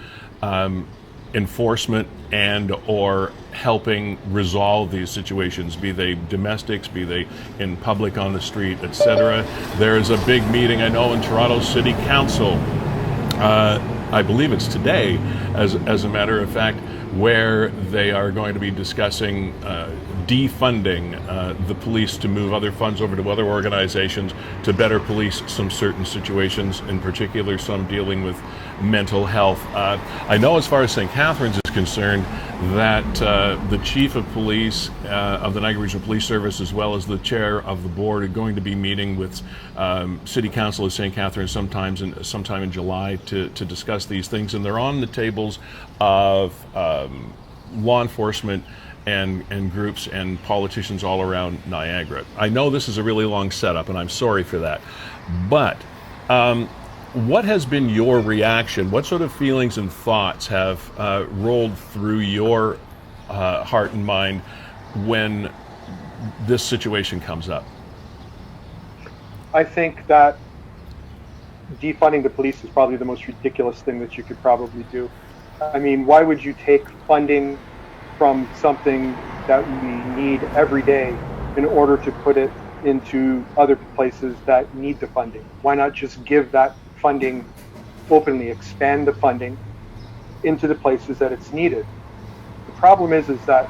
enforcement and or helping resolve these situations, be they domestics, be they in public on the street, etc. There is a big meeting, I know, in Toronto City Council I believe it's today, as a matter of fact, where they are going to be discussing defunding the police to move other funds over to other organizations to better police some certain situations, in particular some dealing with mental health. I know as far as St. Catharines is concerned that the chief of police of the Niagara Regional Police Service, as well as the chair of the board, are going to be meeting with City Council of St. Catharines sometime in July to discuss these things, and they're on the tables of law enforcement and groups and politicians all around Niagara. I know this is a really long setup, and I'm sorry for that, but what has been your reaction? What sort of feelings and thoughts have rolled through your heart and mind when this situation comes up? I think that defunding the police is probably the most ridiculous thing that you could probably do. I mean, why would you take funding from something that we need every day in order to put it into other places that need the funding? Why not just give that funding openly, expand the funding into the places that it's needed? The problem is that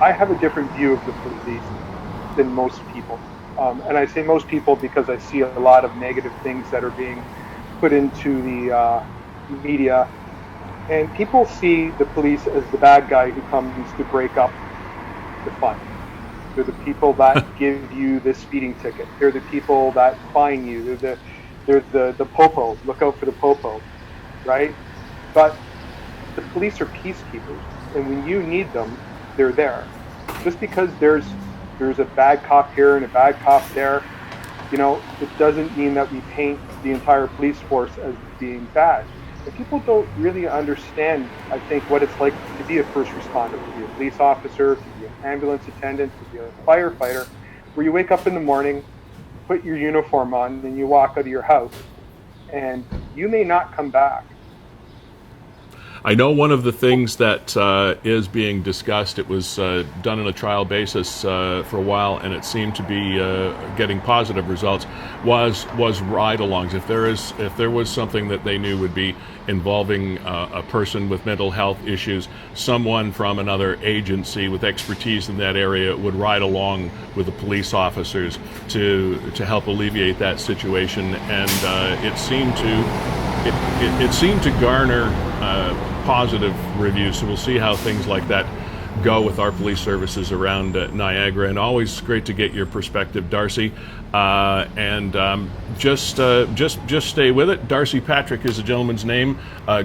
I have a different view of the police than most people. And I say most people because I see a lot of negative things that are being put into the media. And people see the police as the bad guy who comes to break up the fun. They're the people that give you the speeding ticket. They're the people that fine you. They're the popo. Look out for the popo, right? But the police are peacekeepers, and when you need them, they're there. Just because there's a bad cop here and a bad cop there, you know, it doesn't mean that we paint the entire police force as being bad. And people don't really understand, I think, what it's like to be a first responder, to be a police officer, to be an ambulance attendant, to be a firefighter, where you wake up in the morning, put your uniform on, and you walk out of your house, and you may not come back. I know one of the things that is being discussed, it was done on a trial basis for a while, and it seemed to be getting positive results, was ride-alongs. If there was something that they knew would be involving a person with mental health issues, someone from another agency with expertise in that area would ride along with the police officers to help alleviate that situation, and it seemed to garner positive reviews. So we'll see how things like that go with our police services around Niagara. And always great to get your perspective, Darcy. Just stay with it. Darcy Patrick is a gentleman's name.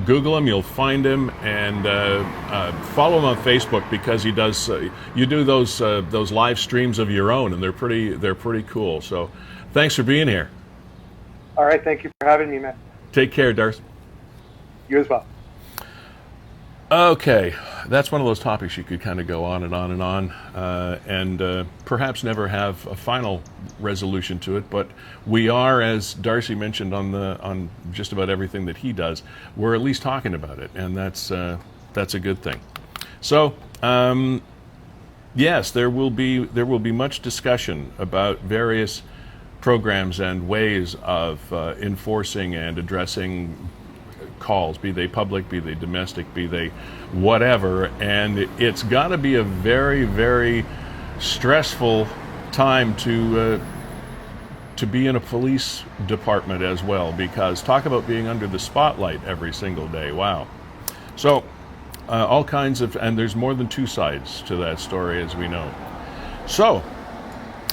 Google him, you'll find him, and follow him on Facebook, because he does. You do those live streams of your own, and they're pretty cool. So thanks for being here. All right, thank you for having me, man. Take care, Darcy. You as well. Okay, that's one of those topics you could kind of go on and on and on, and perhaps never have a final resolution to it. But we are, as Darcy mentioned on just about everything that he does, we're at least talking about it, and that's a good thing. So, yes, there will be much discussion about various programs and ways of enforcing and addressing calls, be they public, be they domestic, be they whatever, and it's got to be a very, very stressful time to be in a police department as well, because talk about being under the spotlight every single day. Wow. So all kinds of, and there's more than two sides to that story, as we know. So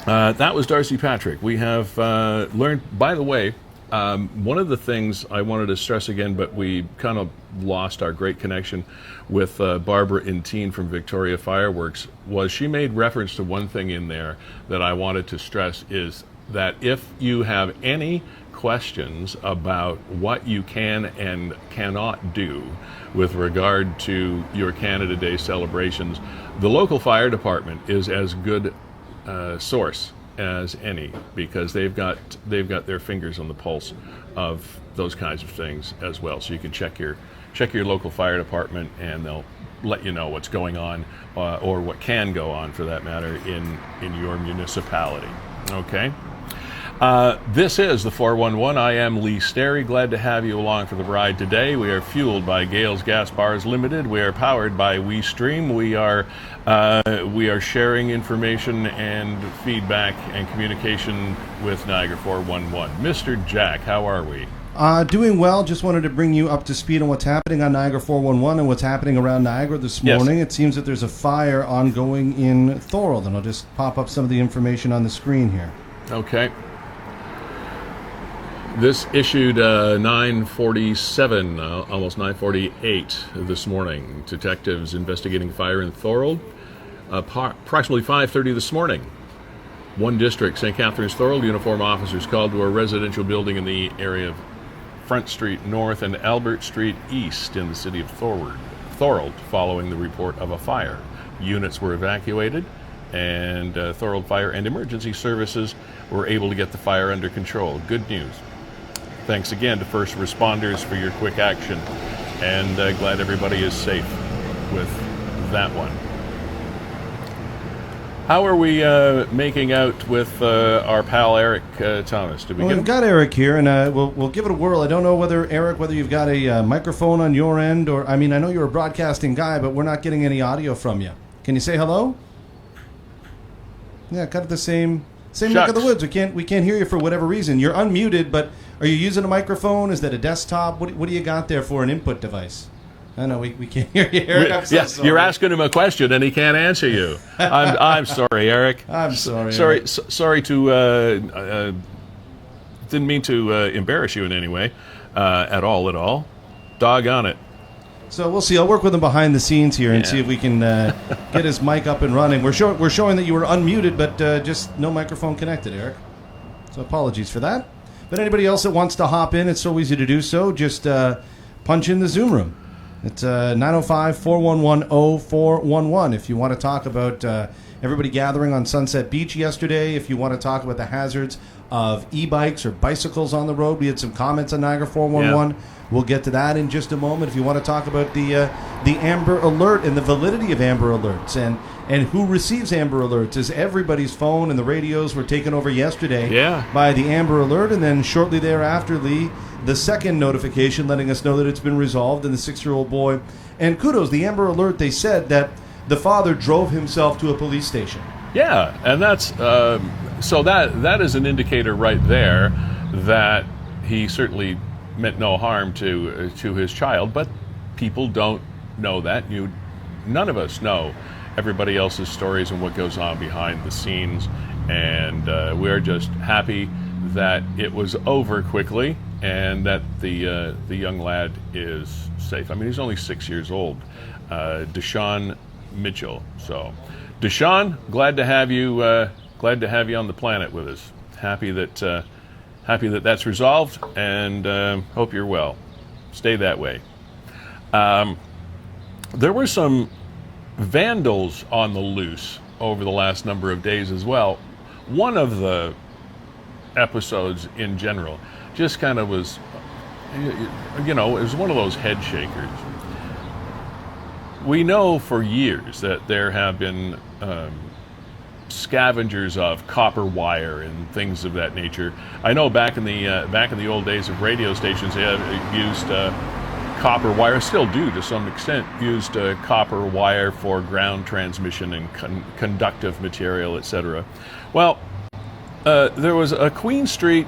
that was Darcy Patrick. We have learned, by the way, one of the things I wanted to stress again, but we kind of lost our great connection with Barbara Inteen from Victoria Fireworks, was she made reference to one thing in there that I wanted to stress, is that if you have any questions about what you can and cannot do with regard to your Canada Day celebrations, the local fire department is as good source as any, because they've got their fingers on the pulse of those kinds of things as well. So you can check your local fire department, and they'll let you know what's going on, or what can go on, for that matter, in your municipality. Okay. This is the 411. I am Lee Sterry. Glad to have you along for the ride today. We are fueled by Gales Gas Bars Limited. We are powered by WeeStream. We are sharing information and feedback and communication with Niagara 411. Mr. Jack, how are we? Doing well. Just wanted to bring you up to speed on what's happening on Niagara 411 and what's happening around Niagara this morning. Yes. It seems that there's a fire ongoing in Thorold, and I'll just pop up some of the information on the screen here. Okay. This issued 9:47, almost 9:48 this morning. Detectives investigating fire in Thorold. Approximately 5:30 this morning. One district, St. Catharines, Thorold, uniform officers called to a residential building in the area of Front Street North and Albert Street East in the city of Thorold, following the report of a fire. Units were evacuated, and Thorold Fire and Emergency Services were able to get the fire under control. Good news. Thanks again to first responders for your quick action, and glad everybody is safe with that one. How are we making out with our pal Erik Thomas? We've got Erik here, and we'll give it a whirl. I don't know whether you've got a microphone on your end, or I know you're a broadcasting guy, but we're not getting any audio from you. Can you say hello? Yeah, kind of the same neck of the woods. We can't hear you for whatever reason. You're unmuted, but are you using a microphone? Is that a desktop? What do you got there for an input device? I know we can't hear you, Erik. I'm so sorry. You're asking him a question and he can't answer you. I'm sorry, Erik. I'm sorry. Sorry to didn't mean to embarrass you in any way at all. Doggone it. So we'll see. I'll work with him behind the scenes here and see if we can get his mic up and running. We're showing that you were unmuted, but just no microphone connected, Erik. So apologies for that. But anybody else that wants to hop in, it's so easy to do so. Just punch in the Zoom room. It's 905-411-0411 if you want to talk about everybody gathering on Sunset Beach yesterday, if you want to talk about the hazards of e-bikes or bicycles on the road. We had some comments on Niagara 411. Yeah. We'll get to that in just a moment. If you want to talk about the Amber Alert and the validity of Amber Alerts and who receives Amber Alerts, as everybody's phone and the radios were taken over yesterday by the Amber Alert, and then shortly thereafter, Lee, the second notification letting us know that it's been resolved and the 6-year-old boy. And kudos, the Amber Alert, they said that the father drove himself to a police station. Yeah, and that's so that is an indicator right there that he certainly meant no harm to his child, but people don't know that. None of us know everybody else's stories and what goes on behind the scenes, and we're just happy that it was over quickly and that the young lad is safe. He's only 6 years old. Deshaun Mitchell. So, Deshaun, glad to have you on the planet with us. Happy that that's resolved, and hope you're well. Stay that way. There were some vandals on the loose over the last number of days as well. One of the episodes in general just kind of was, it was one of those head shakers. We know for years that there have been scavengers of copper wire and things of that nature. I know back in the old days of radio stations, they used copper wire, still do to some extent, used copper wire for ground transmission and conductive material, etc. Well, there was a Queen Street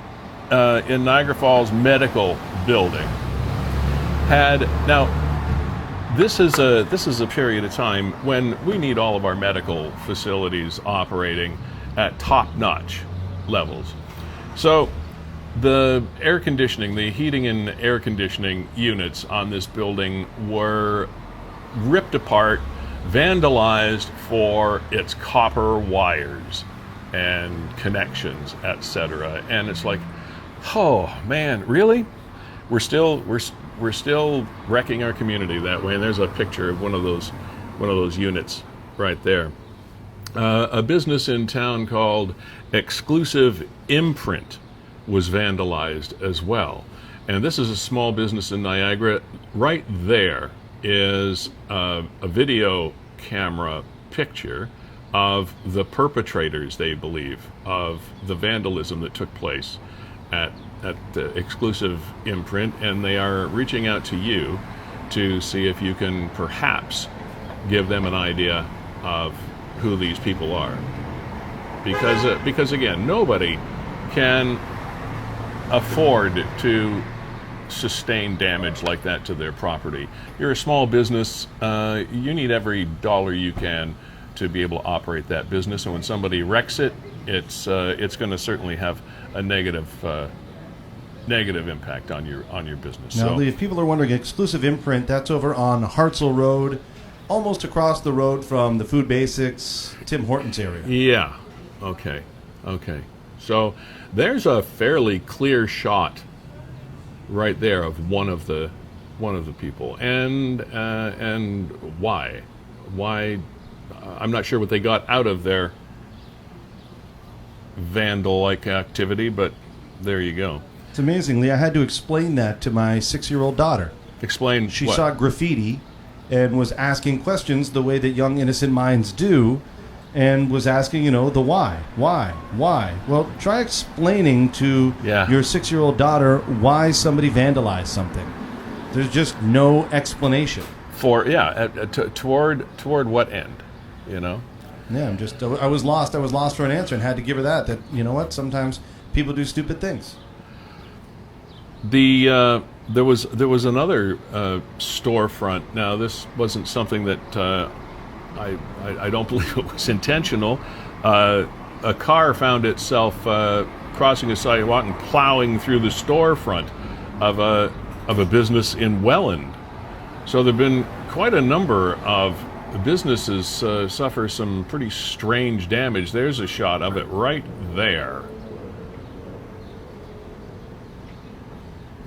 in Niagara Falls medical building. This is a period of time when we need all of our medical facilities operating at top-notch levels. So the air conditioning, the heating and air conditioning units on this building were ripped apart, vandalized for its copper wires and connections, etc. And it's like, oh man, really? We're still wrecking our community that way. And there's a picture of one of those units right there. A business in town called Exclusive Imprint was vandalized as well. And this is a small business in Niagara. Right there is a video camera picture of the perpetrators, they believe, of the vandalism that took place at the exclusive imprint, and they are reaching out to you to see if you can perhaps give them an idea of who these people are. Because again, nobody can afford to sustain damage like that to their property. You're a small business, you need every dollar you can to be able to operate that business, and when somebody wrecks it, it's going to certainly have a negative impact on your business. Now, So, Lee, if people are wondering, exclusive imprint, that's over on Hartzell Road, almost across the road from the Food Basics, Tim Hortons area. yeah, okay. So there's a fairly clear shot right there of one of the people, and why I'm not sure what they got out of their vandal-like activity, but there you go. It's amazing, Lee. I had to explain that to my 6-year-old daughter. Explain. She what? saw graffiti and was asking questions the way that young innocent minds do, and was asking, the why. Well, try explaining to your 6-year-old daughter why somebody vandalized something. There's just no explanation. Toward what end, Yeah, I was lost for an answer and had to give her that you know what, sometimes people do stupid things. There was another storefront. Now, this wasn't something that I don't believe it was intentional. A car found itself crossing a sidewalk and plowing through the storefront of a business in Welland. So there've been quite a number of businesses suffer some pretty strange damage. There's a shot of it right there.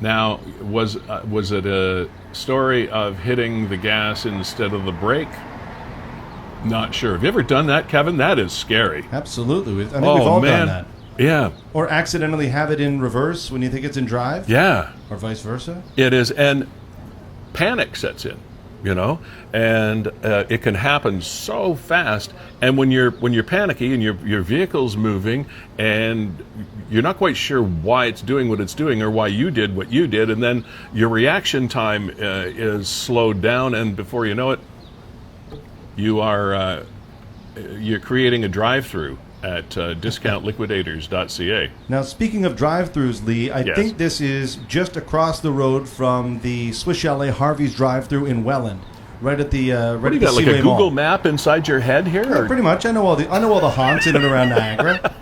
Now, was it a story of hitting the gas instead of the brake? Not sure. Have you ever done that, Kevin? That is scary. Absolutely. I think we've all done that. Yeah. Or accidentally have it in reverse when you think it's in drive. Yeah. Or vice versa. It is, and panic sets in, and it can happen so fast. And when you're panicky and your vehicle's moving and you're not quite sure why it's doing what it's doing or why you did what you did, and then your reaction time is slowed down, and before you know it, you're creating a drive-through at discountliquidators.ca. Now, speaking of drive-thrus, Lee, I think this is just across the road from the Swiss Chalet Harvey's drive-through in Welland, right at the What do you got, like a Google Mall. map inside your head here? Yeah, pretty much. I know all the haunts in and around Niagara.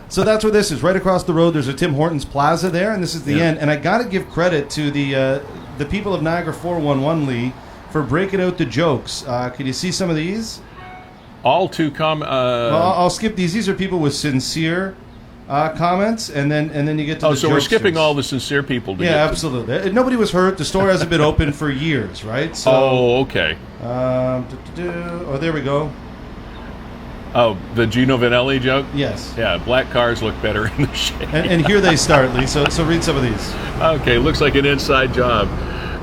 So that's where this is. Right across the road, there's a Tim Hortons Plaza there, and this is the end. And I got to give credit to the people of Niagara 411, Lee, for breaking out the jokes. Can you see some of these? All to come. Well, I'll skip these. These are people with sincere comments, and then you get to the so we're jokesters. skipping all the sincere people. Absolutely. Nobody was hurt. The store hasn't been open for years, right? So, okay. Oh, there we go. Oh, the Gino Vanelli joke? Yes. Yeah, black cars look better in the shade. And here they start, Lee. So read some of these. Okay, looks like an inside job.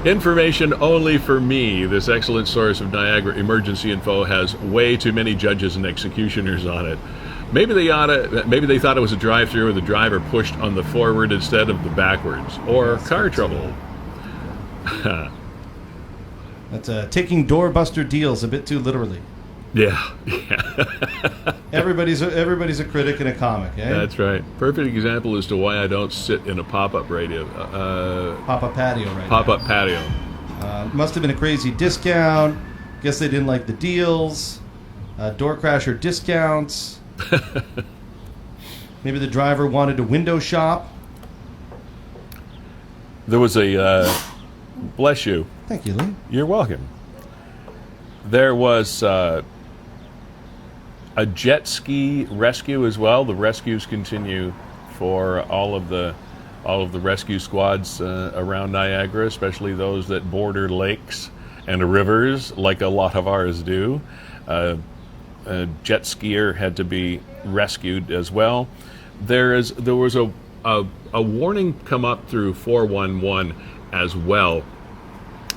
Information only for me. This excellent source of Niagara emergency info has way too many judges and executioners on it. Maybe they thought it was a drive-through where the driver pushed on the forward instead of the backwards, or car trouble. That's taking doorbuster deals a bit too literally. Yeah. Everybody's a critic and a comic, eh? That's right. Perfect example as to why I don't sit in a pop-up patio. Pop-up patio, right? Pop-up patio. Must have been a crazy discount. Guess they didn't like the deals. Door crasher discounts. Maybe the driver wanted to window shop. There was a... bless you. Thank you, Lee. You're welcome. There was... a jet ski rescue as well. The rescues continue for all of the rescue squads around Niagara, especially those that border lakes and rivers, like a lot of ours do. A jet skier had to be rescued as well. There was a warning come up through 411 as well,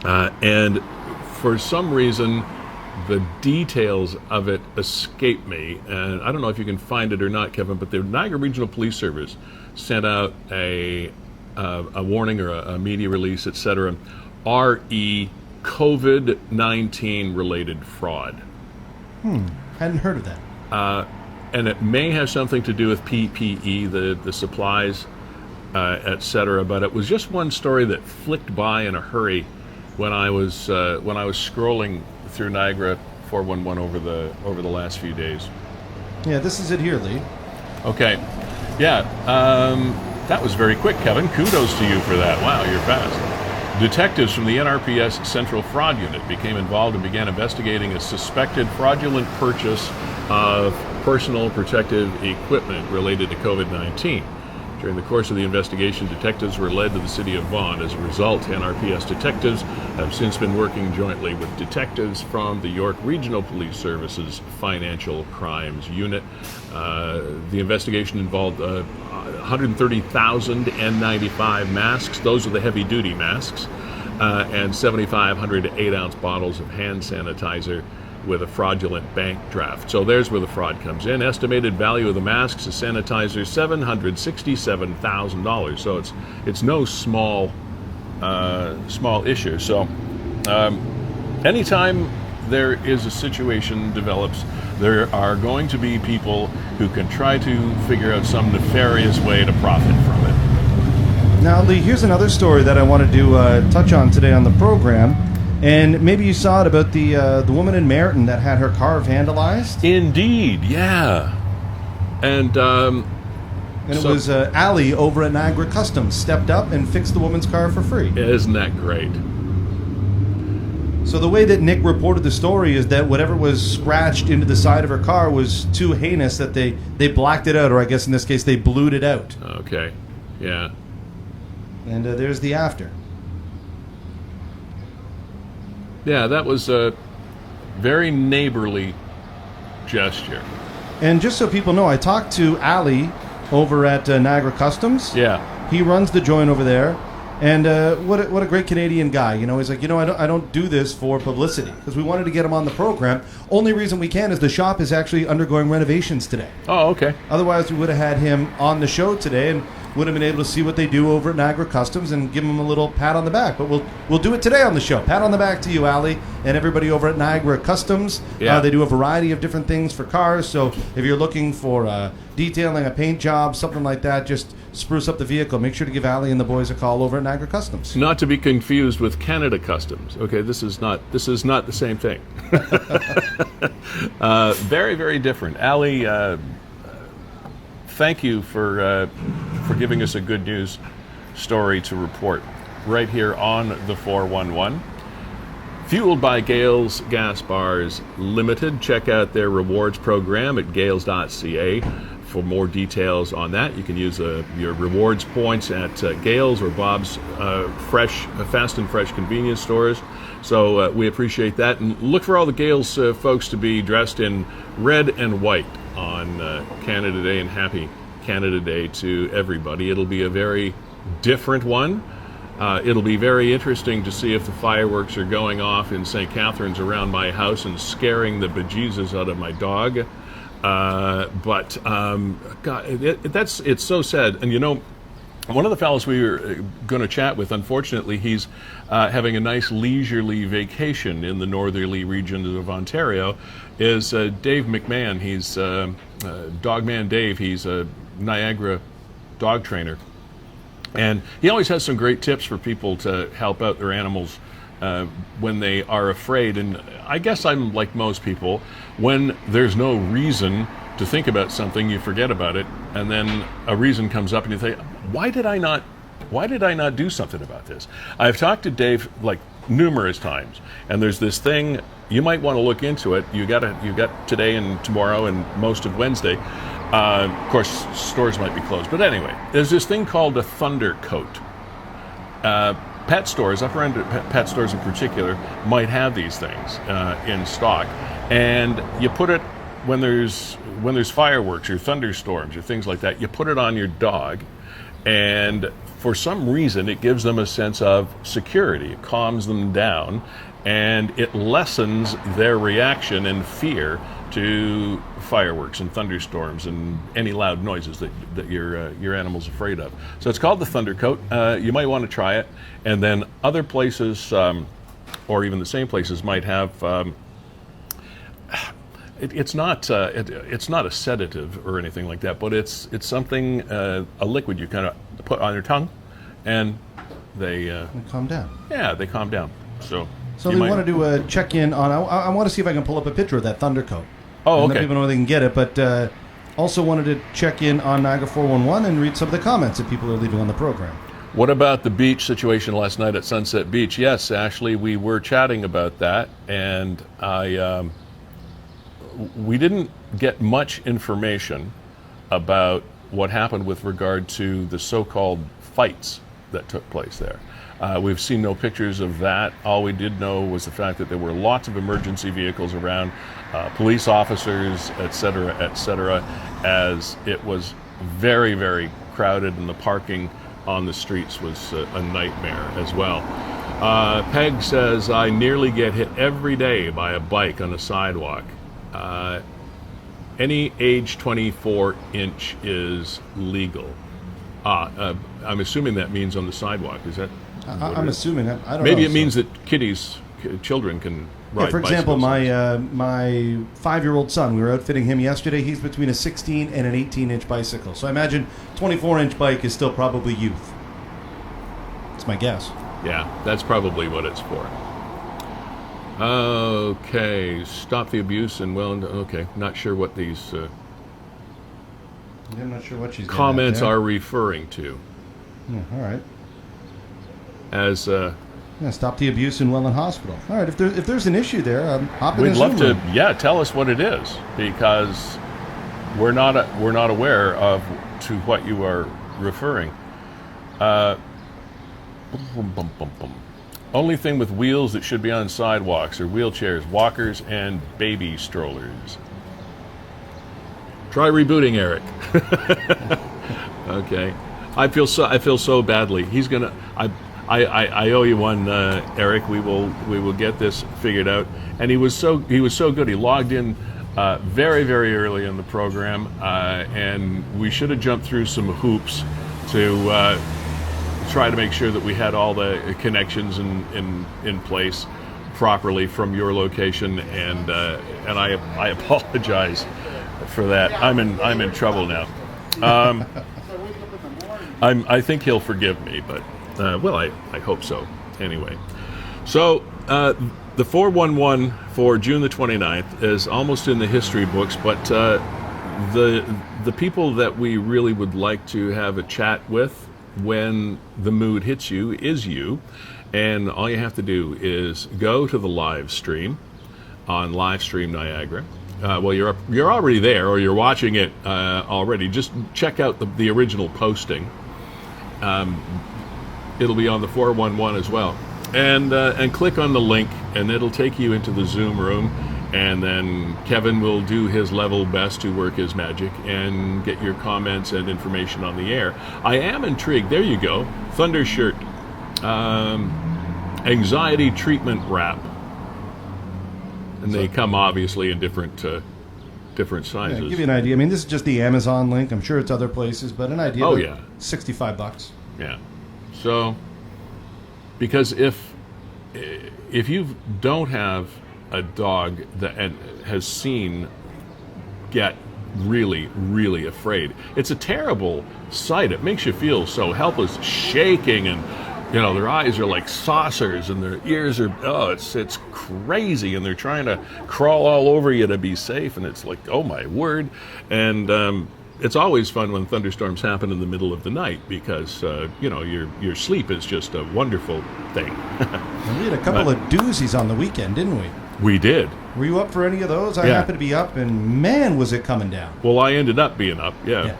and for some reason The details of it escape me, and I don't know if you can find it or not, Kevin, but the Niagara Regional Police Service sent out a warning or a media release, etc. RE COVID-19 related fraud. Hadn't heard of that. And it may have something to do with PPE, the supplies, etc. But it was just one story that flicked by in a hurry when I was scrolling through Niagara 411 over the last few days. Yeah, this is it here, Lee. Okay, yeah, that was very quick, Kevin. Kudos to you for that. Wow, you're fast. Detectives from the NRPS Central Fraud Unit became involved and began investigating a suspected fraudulent purchase of personal protective equipment related to COVID-19. During the course of the investigation, detectives were led to the city of Vaughan. As a result, NRPS detectives have since been working jointly with detectives from the York Regional Police Service's Financial Crimes Unit. The investigation involved 130,000 N95 masks. Those are the heavy-duty masks. And 7,500 8-ounce bottles of hand sanitizer with a fraudulent bank draft. So there's where the fraud comes in. Estimated value of the masks, the sanitizer, $767,000. So it's no small issue. So anytime there is a situation develops, there are going to be people who can try to figure out some nefarious way to profit from it. Now, Lee, here's another story that I wanted to touch on today on the program. And maybe you saw it about the woman in Merton that had her car vandalized. Indeed, yeah. And it was Ali over at Niagara Customs stepped up and fixed the woman's car for free. Isn't that great? So the way that Nick reported the story is that whatever was scratched into the side of her car was too heinous that they blacked it out, or I guess in this case they blued it out. Okay, yeah. And there's the after. Yeah, that was a very neighborly gesture. And just so people know, I talked to Ali over at Niagara Customs. Yeah. He runs the joint over there. And what a great Canadian guy. You know, he's like, I don't do this for publicity, because we wanted to get him on the program. Only reason we can is the shop is actually undergoing renovations today. Oh, okay. Otherwise, we would have had him on the show today and would have been able to see what they do over at Niagara Customs and give him a little pat on the back. But we'll do it today on the show. Pat on the back to you, Ali, and everybody over at Niagara Customs. Yeah. They do a variety of different things for cars. So if you're looking for detailing, a paint job, something like that, just spruce up the vehicle, make sure to give Ali and the boys a call over at Niagara Customs. Not to be confused with Canada Customs. Okay, this is not the same thing. Very, very different. Ali, thank you for giving us a good news story to report right here on the 411. Fueled by Gales Gas Bars Limited. Check out their rewards program at gales.ca for more details on that. You can use your rewards points at Gales or Bob's Fast and Fresh convenience stores. So we appreciate that. And look for all the Gales folks to be dressed in red and white on Canada Day, and happy Canada Day to everybody. It'll be a very different one. It'll be very interesting to see if the fireworks are going off in St. Catharines around my house and scaring the bejesus out of my dog. But God, it's so sad. And you know, one of the fellows we were going to chat with, unfortunately, he's having a nice leisurely vacation in the northerly regions of Ontario, is Dave Mcmahon. He's Dogman Dave. He's a Niagara dog trainer. And he always has some great tips for people to help out their animals when they are afraid. And I guess I'm like most people. When there's no reason to think about something, you forget about it, and then a reason comes up and you think, why did I not do something about this? I've talked to Dave like numerous times, and there's this thing, you might want to look into it. You got today and tomorrow and most of Wednesday. Of course, stores might be closed, but anyway, there's this thing called a thunder coat. Pet stores, upper end pet stores in particular, might have these things in stock, and you put it when there's fireworks or thunderstorms or things like that. You put it on your dog, and for some reason it gives them a sense of security. It calms them down, and it lessens their reaction and fear to fireworks and thunderstorms and any loud noises that your animal's afraid of. So it's called the Thunder Coat. You might want to try it, and then other places, or even the same places, might have. It's not a sedative or anything like that, but it's something, a liquid you kind of put on your tongue, and they calm down. Yeah, they calm down. So we wanted to check in on. I want to see if I can pull up a picture of that Thunder Coat. Oh, okay. Let people know they can get it, but also wanted to check in on Niagara 411 and read some of the comments that people are leaving on the program. What about the beach situation last night at Sunset Beach? Yes, Ashley, we were chatting about that, and we didn't get much information about what happened with regard to the so-called fights that took place there. We've seen no pictures of that. All we did know was the fact that there were lots of emergency vehicles around, police officers, et cetera, as it was very, very crowded, and the parking on the streets was a nightmare as well. Peg says, I nearly get hit every day by a bike on a sidewalk. Any age 24 inch is legal. I'm assuming that means on the sidewalk. Is that? I'm assuming. I don't know. Maybe it means that children can ride. Yeah, for example, bicycles. my 5-year-old son, we were outfitting him yesterday. He's between a 16 and an 18-inch bicycle. So I imagine 24-inch bike is still probably youth. That's my guess. Yeah, that's probably what it's for. Okay, stop the abuse in Welland. Okay, not sure what these I'm not sure what she's comments are referring to. Yeah, all right. As stop the abuse in Welland Hospital. All right, if there's an issue there, hop in we'd the love Zoom to. room. Yeah, tell us what it is, because we're not aware of to what you are referring. Only thing with wheels that should be on sidewalks are wheelchairs, walkers, and baby strollers. Try rebooting, Erik. Okay, I feel so badly. He's gonna. I owe you one, Erik. We will get this figured out. And he was so good. He logged in very, very early in the program, and we should have jumped through some hoops to try to make sure that we had all the connections in place properly from your location. And I apologize for that. I'm in trouble now. I think he'll forgive me, but I hope so. Anyway, so the 411 for June the 29th is almost in the history books, but the people that we really would like to have a chat with when the mood hits you is you, and all you have to do is go to the live stream on Livestream Niagara. Well, you're already there, or you're watching it already. Just check out the original posting. It'll be on the 411 as well, and click on the link, and it'll take you into the Zoom room, and then Kevin will do his level best to work his magic and get your comments and information on the air. I am intrigued. There you go, Thunder shirt, anxiety treatment wrap. And they come obviously in different sizes. Yeah, give you an idea. I mean, this is just the Amazon link. I'm sure it's other places, but an idea. Oh, yeah. $65. Yeah. So, because if you don't have a dog that has seen get really, really afraid, it's a terrible sight. It makes you feel so helpless, shaking, and their eyes are like saucers, and their ears are, it's crazy, and they're trying to crawl all over you to be safe, and it's like, oh my word. And it's always fun when thunderstorms happen in the middle of the night, because your sleep is just a wonderful thing. And we had a couple of doozies on the weekend, didn't we? We did. Were you up for any of those? I happened to be up, and man, was it coming down. Well, I ended up being up, yeah.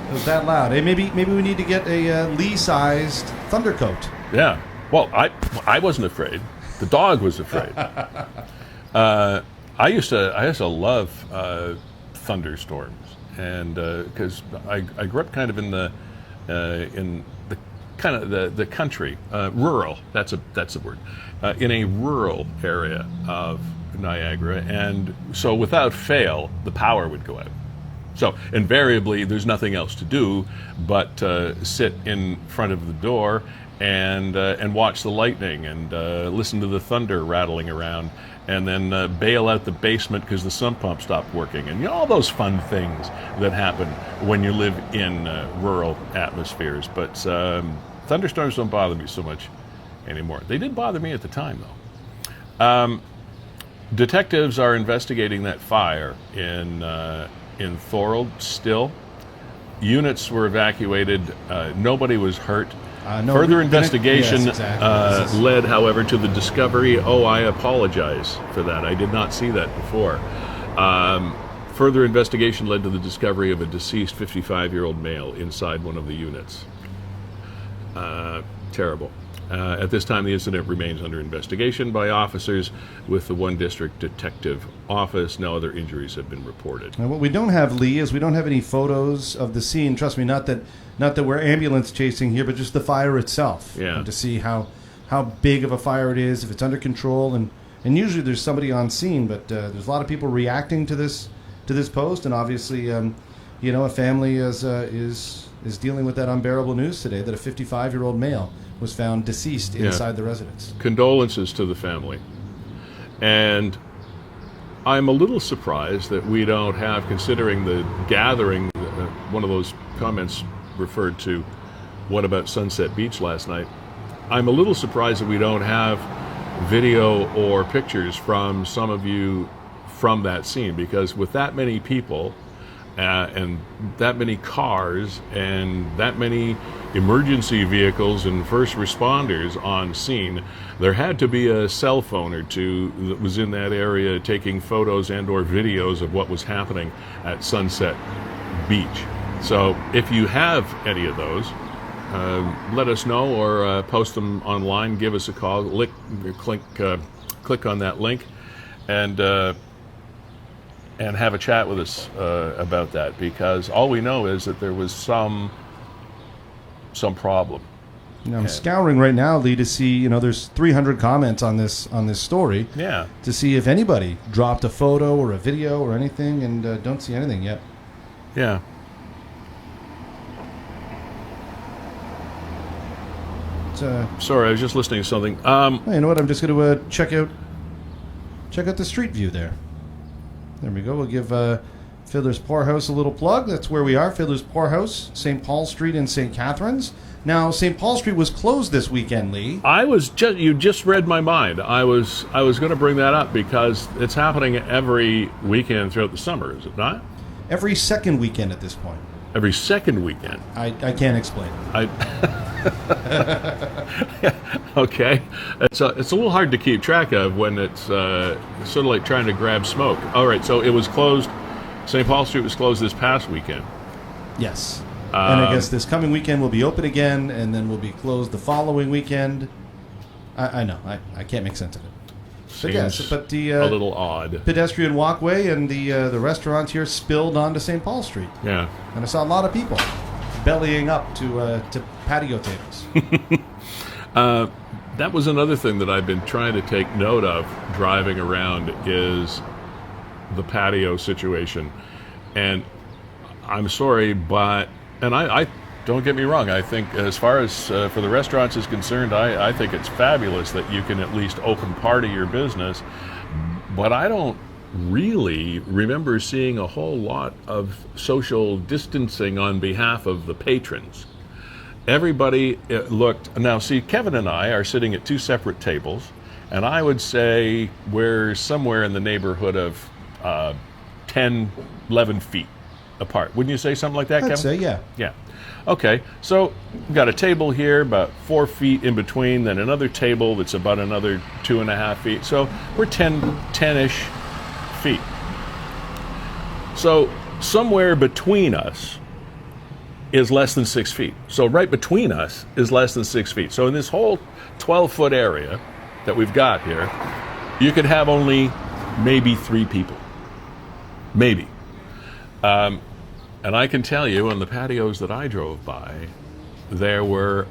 It was that loud. Hey, maybe we need to get a Lee-sized Thunder Coat. Yeah. Well, I wasn't afraid. The dog was afraid. I used to love thunderstorms, and because I grew up kind of in the kind of the country, rural. That's the word. In a rural area of Niagara, and so without fail, the power would go out. So invariably, there's nothing else to do but sit in front of the door and watch the lightning and listen to the thunder rattling around, and then bail out the basement because the sump pump stopped working, and all those fun things that happen when you live in rural atmospheres. But thunderstorms don't bother me so much anymore. They did bother me at the time, though. Detectives are investigating that fire in Thorold still. Units were evacuated. Nobody was hurt. Further investigation led, however, to the discovery. Oh, I apologize for that. I did not see that before. Further investigation led to the discovery of a deceased 55-year-old male inside one of the units. Terrible. At this time, the incident remains under investigation by officers with the 1 District Detective Office. No other injuries have been reported. Now, what we don't have, Lee, is we don't have any photos of the scene. Trust me, not that we're ambulance chasing here, but just the fire itself. Yeah. And to see how big of a fire it is, if it's under control, and usually there's somebody on scene, but there's a lot of people reacting to this post, and obviously, a family is dealing with that unbearable news today that a 55-year-old male was found deceased inside the residence. Condolences to the family. And I'm a little surprised that we don't have, considering the gathering, one of those comments referred to, what about Sunset Beach last night? I'm a little surprised that we don't have video or pictures from some of you from that scene, because with that many people and that many cars and that many emergency vehicles and first responders on scene, there had to be a cell phone or two that was in that area taking photos and or videos of what was happening at Sunset Beach. So if you have any of those, let us know, or post them online, give us a call, click on that link, and have a chat with us about that, because all we know is that there was some problem. Now, I'm scouring right now, Lee, to see, there's 300 comments on this story. Yeah. To see if anybody dropped a photo or a video or anything, and don't see anything yet. Yeah. Sorry, I was just listening to something. You know what? I'm just going to check out the street view there. There we go. We'll give Fiddler's Poorhouse a little plug. That's where we are, Fiddler's Poorhouse, St. Paul Street in St. Catharines. Now, St. Paul Street was closed this weekend, Lee. You just read my mind. I was going to bring that up because it's happening every weekend throughout the summer, is it not? Every second weekend at this point. Every second weekend. I can't explain. Okay. It's a little hard to keep track of when it's sort of like trying to grab smoke. All right, so it was closed. St. Paul Street was closed this past weekend. Yes. And I guess this coming weekend will be open again, and then will be closed the following weekend. I know. I can't make sense of it. Seems but a little odd. Pedestrian walkway and the restaurants here spilled onto St. Paul Street. Yeah. And I saw a lot of people bellying up to patio tables. That was another thing that I've been trying to take note of driving around, is the patio situation. And I'm sorry, but I don't get me wrong, I think as far as for the restaurants is concerned, I think it's fabulous that you can at least open part of your business, but I don't really remember seeing a whole lot of social distancing on behalf of the patrons. Everybody looked. Now, see, Kevin and I are sitting at 2 separate tables, and I would say we're somewhere in the neighborhood of 10, 11 feet apart. Wouldn't you say something like that, Kevin? I'd say, yeah. Yeah. Okay, so we've got a table here about 4 feet in between, then another table that's about another 2.5 feet. So we're 10-ish feet. So somewhere between us is less than 6 feet. So right between us is less than 6 feet. So in this whole 12-foot area that we've got here, you could have only maybe 3 people. Maybe. And I can tell you, on the patios that I drove by, there were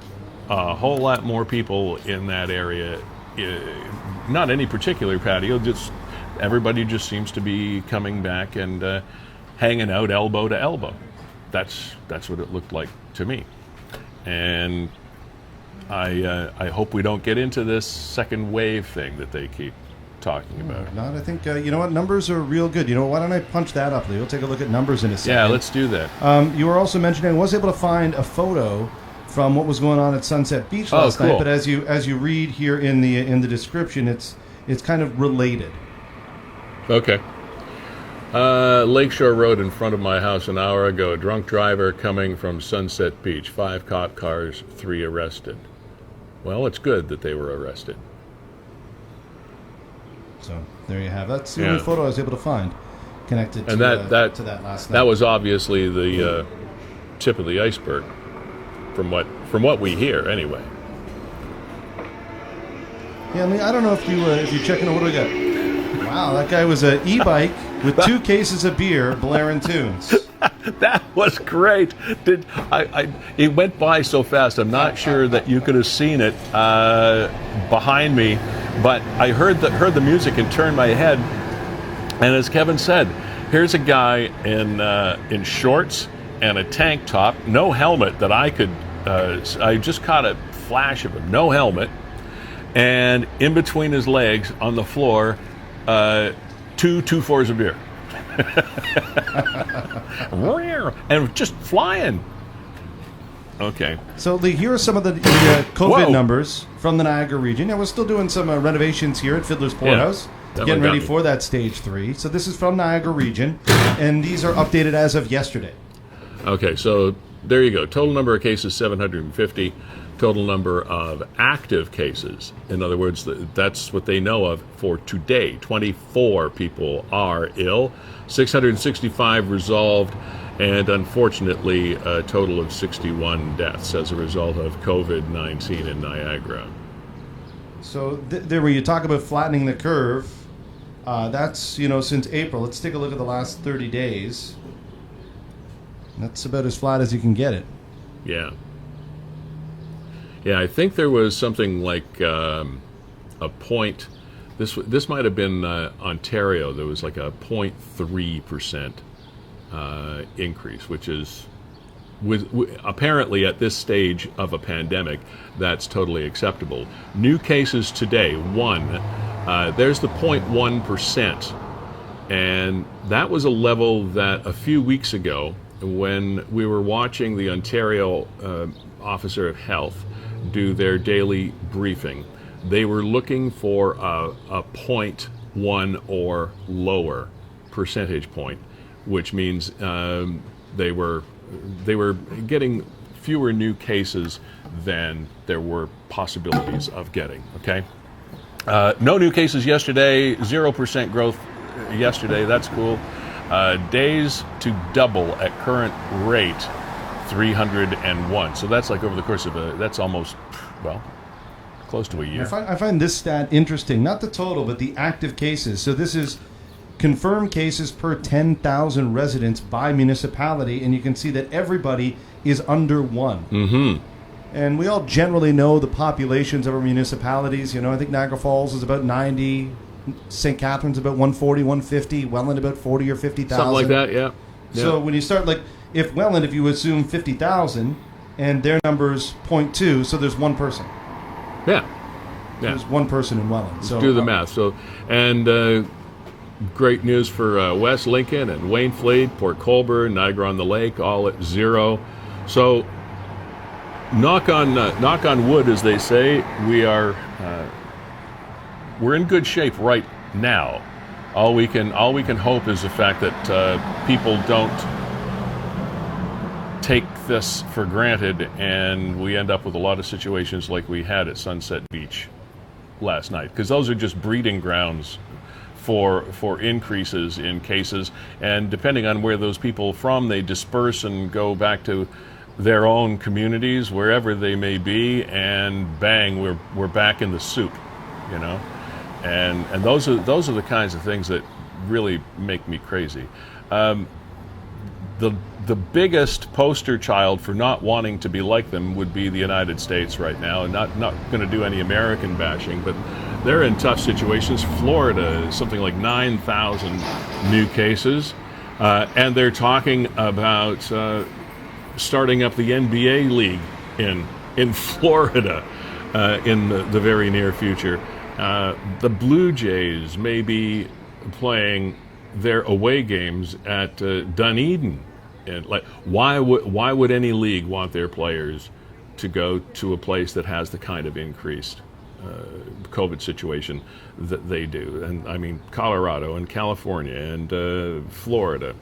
a whole lot more people in that area. Not any particular patio, just everybody just seems to be coming back and hanging out elbow to elbow. That's what it looked like to me. And I hope we don't get into this second wave thing that they keep talking about. Not, I think, you know what, numbers are real good. You know, why don't I punch that up, Lee? We'll take a look at numbers in a second. Yeah, let's do that. You were also mentioning, I was able to find a photo from what was going on at Sunset Beach last night, but as you read here in the description, it's kind of related. Okay. Lakeshore Road in front of my house an hour ago. Drunk driver coming from Sunset Beach. 5 cop cars, 3 arrested. Well, it's good that they were arrested. So there you have. That's the only photo I was able to find connected to that last night. That was obviously the tip of the iceberg, from what we hear, anyway. Yeah, I mean, I don't know if you're checking out what do we got. Wow, that guy was an e-bike with 2 cases of beer, blaring tunes. That was great. It went by so fast. I'm not sure that you could have seen it behind me, but I heard the music and turned my head. And as Kevin said, here's a guy in shorts and a tank top, no helmet that I could. I just caught a flash of him, no helmet, and in between his legs on the floor, 2 2-4s of beer. And just flying. Okay. So, Lee, here are some of the COVID numbers from the Niagara region. Yeah, we're still doing some renovations here at Fiddler's Porthouse. Getting ready for that stage 3. So this is from Niagara region, and these are updated as of yesterday. Okay, so there you go. Total number of cases, 750. Total number of active cases, in other words, that's what they know of for today. 24 people are ill, 665 resolved, and unfortunately a total of 61 deaths as a result of COVID-19 in Niagara. So there, where you talk about flattening the curve, that's, since April. Let's take a look at the last 30 days. That's about as flat as you can get it. Yeah. Yeah, I think there was something like a point. This might have been Ontario. There was like a 0.3% increase, which is apparently at this stage of a pandemic, that's totally acceptable. New cases today, 1. There's the 0.1%, and that was a level that a few weeks ago, when we were watching the Ontario Officer of Health do their daily briefing, they were looking for a 0.1 or lower percentage point, which means they were getting fewer new cases than there were possibilities of getting. Okay, no new cases yesterday, 0% growth yesterday. That's cool. Days to double at current rate, 301. So that's like over the course of that's almost, close to a year. I find this stat interesting. Not the total, but the active cases. So this is confirmed cases per 10,000 residents by municipality, and you can see that everybody is under 1. Mm-hmm. And we all generally know the populations of our municipalities. I think Niagara Falls is about 90, St. Catharines about 140, 150, Welland about 40 or 50,000. Something like that, yeah. So when you start, if Welland, if you assume 50,000, and their number's 0.2, so there's 1 person. Yeah. There's 1 person in Welland. So do the math. So, and great news for West Lincoln and Wainfleet, Port Colborne, Niagara-on-the-Lake, all at 0. So, knock on wood, as they say, we're in good shape right now. All we can hope is the fact that people don't take this for granted, and we end up with a lot of situations like we had at Sunset Beach last night, because those are just breeding grounds for increases in cases, and depending on where those people are from, they disperse and go back to their own communities, wherever they may be, and bang, we're back in the soup, and those are the kinds of things that really make me crazy. the biggest poster child for not wanting to be like them would be the United States right now, and not going to do any American bashing, but they're in tough situations. Florida is something like 9,000 new cases, and they're talking about starting up the NBA league in Florida in the very near future. The Blue Jays may be playing their away games at Dunedin. And why would any league want their players to go to a place that has the kind of increased COVID situation that they do? And I mean, Colorado and California and Florida,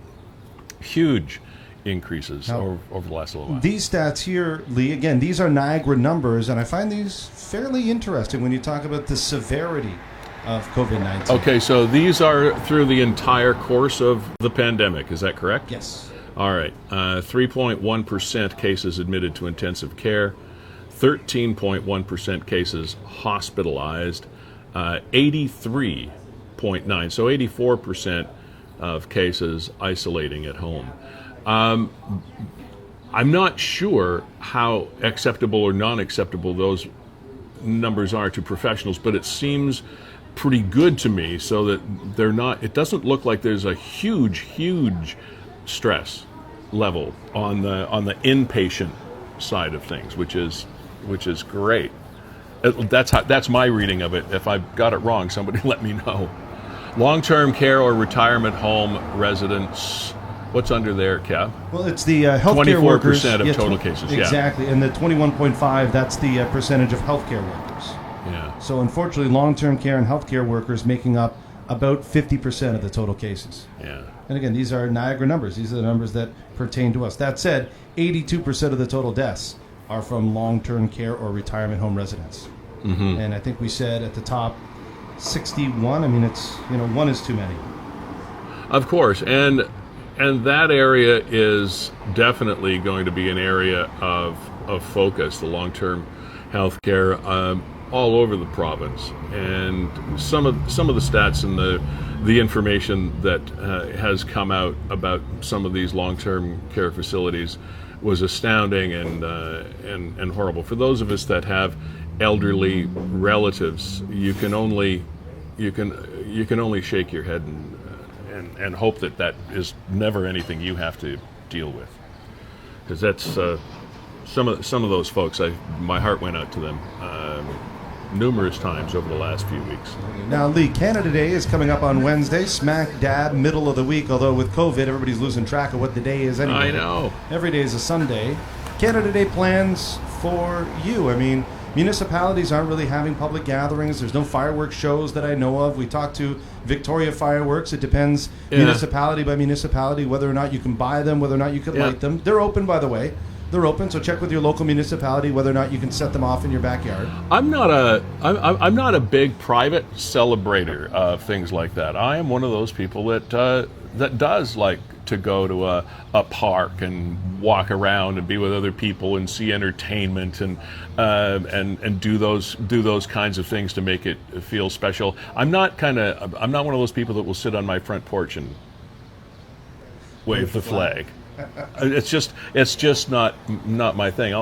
huge increases over the last little while. These stats here, Lee, again, these are Niagara numbers, and I find these fairly interesting when you talk about the severity of COVID-19. Okay, so these are through the entire course of the pandemic, is that correct? Yes. All right, 3.1% cases admitted to intensive care, 13.1% cases hospitalized, 83.9, so 84% of cases isolating at home. I'm not sure how acceptable or non-acceptable those numbers are to professionals, but it seems pretty good to me, so that they're not. It doesn't look like there's a huge stress level on the inpatient side of things, which is great. That's my reading of it. If I've got it wrong, somebody let me know. Long-term care or retirement home residents. What's under there, Kev? Well, it's the healthcare workers. 24% of total cases. Exactly, and the 21.5. That's the percentage of healthcare workers. Yeah. So unfortunately, long-term care and healthcare workers making up about 50% of the total cases. Yeah. And again, these are Niagara numbers. These are the numbers that pertain to us. That said, 82% of the total deaths are from long-term care or retirement home residents. Mm-hmm. And I think we said at the top, 61. I mean, it's one is too many. Of course, and that area is definitely going to be an area of focus. The long-term health care all over the province, and some of the stats and the information that has come out about some of these long-term care facilities was astounding and horrible. For those of us that have elderly relatives, you can only shake your head and hope that is never anything you have to deal with, because that's some of those folks. My heart went out to them numerous times over the last few weeks. Now, Lee, Canada Day is coming up on Wednesday, smack dab middle of the week, although with COVID, everybody's losing track of what the day is anyway. I know. Every day is a Sunday. Canada Day plans for you. I mean, municipalities aren't really having public gatherings. There's no fireworks shows that I know of. We talked to Victoria Fireworks. It depends municipality by municipality whether or not you can buy them, whether or not you can light them. They're open, by the way. They're open, so check with your local municipality whether or not you can set them off in your backyard. I'm not a big private celebrator of things like that. I am one of those people that does like to go to a park and walk around and be with other people and see entertainment and do those kinds of things to make it feel special. I'm not one of those people that will sit on my front porch and wave the flag. It's just not my thing.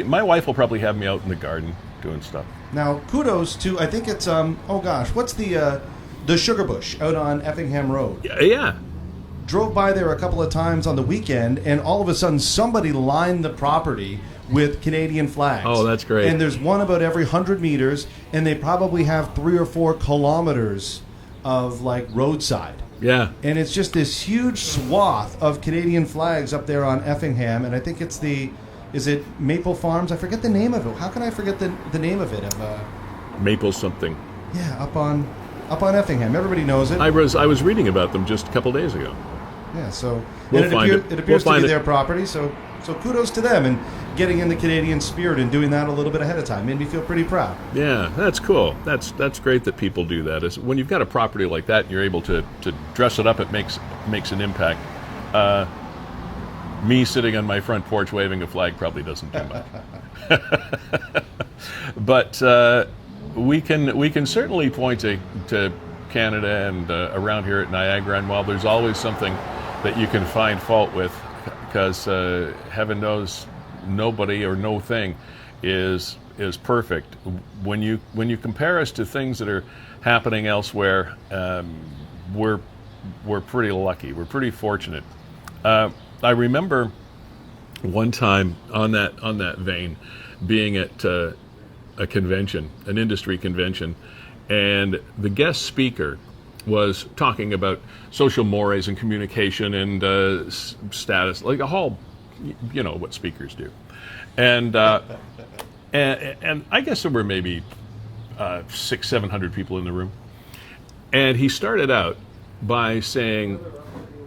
My wife will probably have me out in the garden doing stuff. Now, kudos to, I think it's what's the Sugar Bush out on Effingham Road? Yeah. Drove by there a couple of times on the weekend, and all of a sudden somebody lined the property with Canadian flags. Oh, that's great. And there's one about every 100 meters, and they probably have 3 or 4 kilometers of roadside. Yeah. And it's just this huge swath of Canadian flags up there on Effingham, and I think it's is it Maple Farms? I forget the name of it. How can I forget the name of it? Maple something. Yeah, up on Effingham. Everybody knows it. I was reading about them just a couple days ago. Yeah, so it appears to be their property, so kudos to them and getting in the Canadian spirit and doing that a little bit ahead of time. Made me feel pretty proud. Yeah, that's cool. That's great that people do that. When you've got a property like that and you're able to dress it up, it makes an impact. Me sitting on my front porch waving a flag probably doesn't do much. But we can certainly point to Canada and around here at Niagara, and while there's always something that you can find fault with, because heaven knows nobody or no thing is perfect. When you compare us to things that are happening elsewhere, we're pretty lucky. We're pretty fortunate. I remember one time on that vein, being at a convention, an industry convention, and the guest speaker was talking about social mores and communication and status, like a whole, you know what speakers do, and I guess there were maybe 600-700 people in the room, and he started out by saying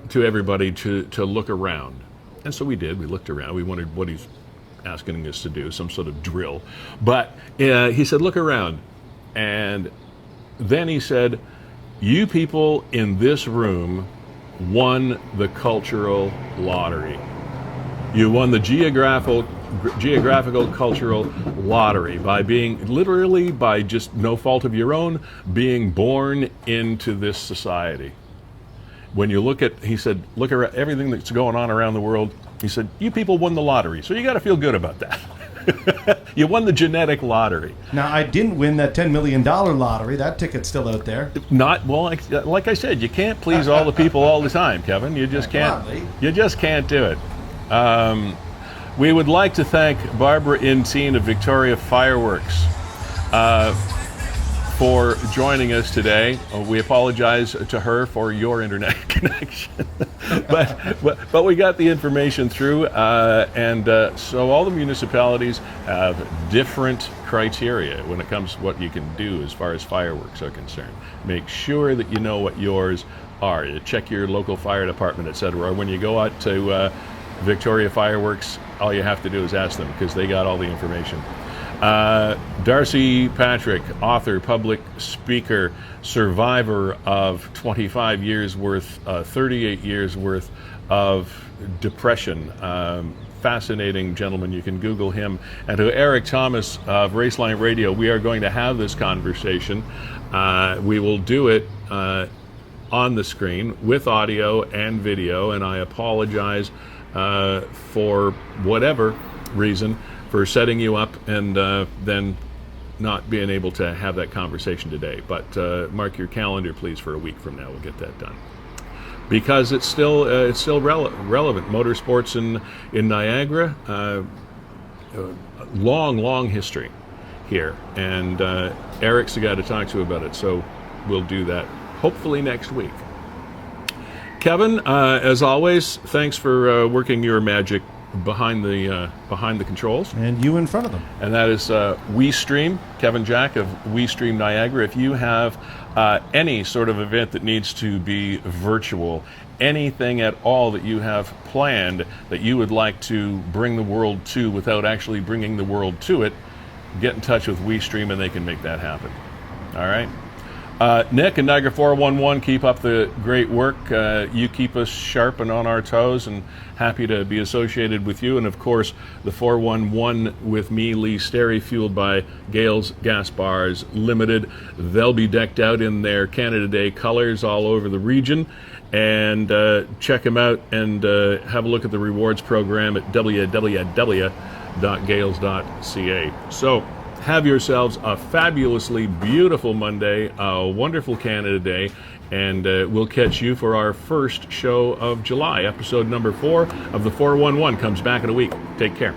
to everybody to look around. And so we did. We looked around. We wondered what he's asking us to do, some sort of drill. But he said, look around. And then he said, you people in this room won the cultural lottery. You won the geographical cultural lottery by being, literally by just no fault of your own, being born into this society. When you look at, he said, look at everything that's going on around the world. He said, you people won the lottery, so you got to feel good about that. You won the genetic lottery. Now, I didn't win that $10 million lottery. That ticket's still out there. Not well, like I said, you can't please all the people all the time, Kevin. You just can't. You just can't do it. We would like to thank Barbara Intine of Victoria Fireworks for joining us today. We apologize to her for your internet connection, but we got the information through, and so all the municipalities have different criteria when it comes to what you can do as far as fireworks are concerned. Make sure that you know what yours are. You check your local fire department, etc. Or when you go out to Victoria Fireworks, all you have to do is ask them, because they got all the information. Darcy Patrick, author, public speaker, survivor of 25 years worth, 38 years worth of depression. Fascinating gentleman. You can Google him. And to Erik Thomas of Raceline Radio, we are going to have this conversation. We will do it on the screen with audio and video, and I apologize for whatever reason for setting you up and then not being able to have that conversation today. But mark your calendar, please, for a week from now. We'll get that done, because it's still relevant. Motorsports in Niagara, long history here, and Erik's the guy to talk to about it. So we'll do that hopefully next week. Kevin, as always, thanks for working your magic behind the controls, and you in front of them. And that is WeeStream, Kevin Jack of WeeStream Niagara. If you have any sort of event that needs to be virtual, anything at all that you have planned that you would like to bring the world to without actually bringing the world to it, get in touch with WeeStream and they can make that happen. All right. Nick and Niagara 411, keep up the great work. You keep us sharp and on our toes, and happy to be associated with you. And of course, the 411 with me, Lee Sterry, fueled by Gales Gas Bars Limited. They'll be decked out in their Canada Day colors all over the region. And check them out and have a look at the rewards program at www.gales.ca. So, have yourselves a fabulously beautiful Monday, a wonderful Canada Day, and we'll catch you for our first show of July. Episode number 4 of the 411 comes back in a week. Take care.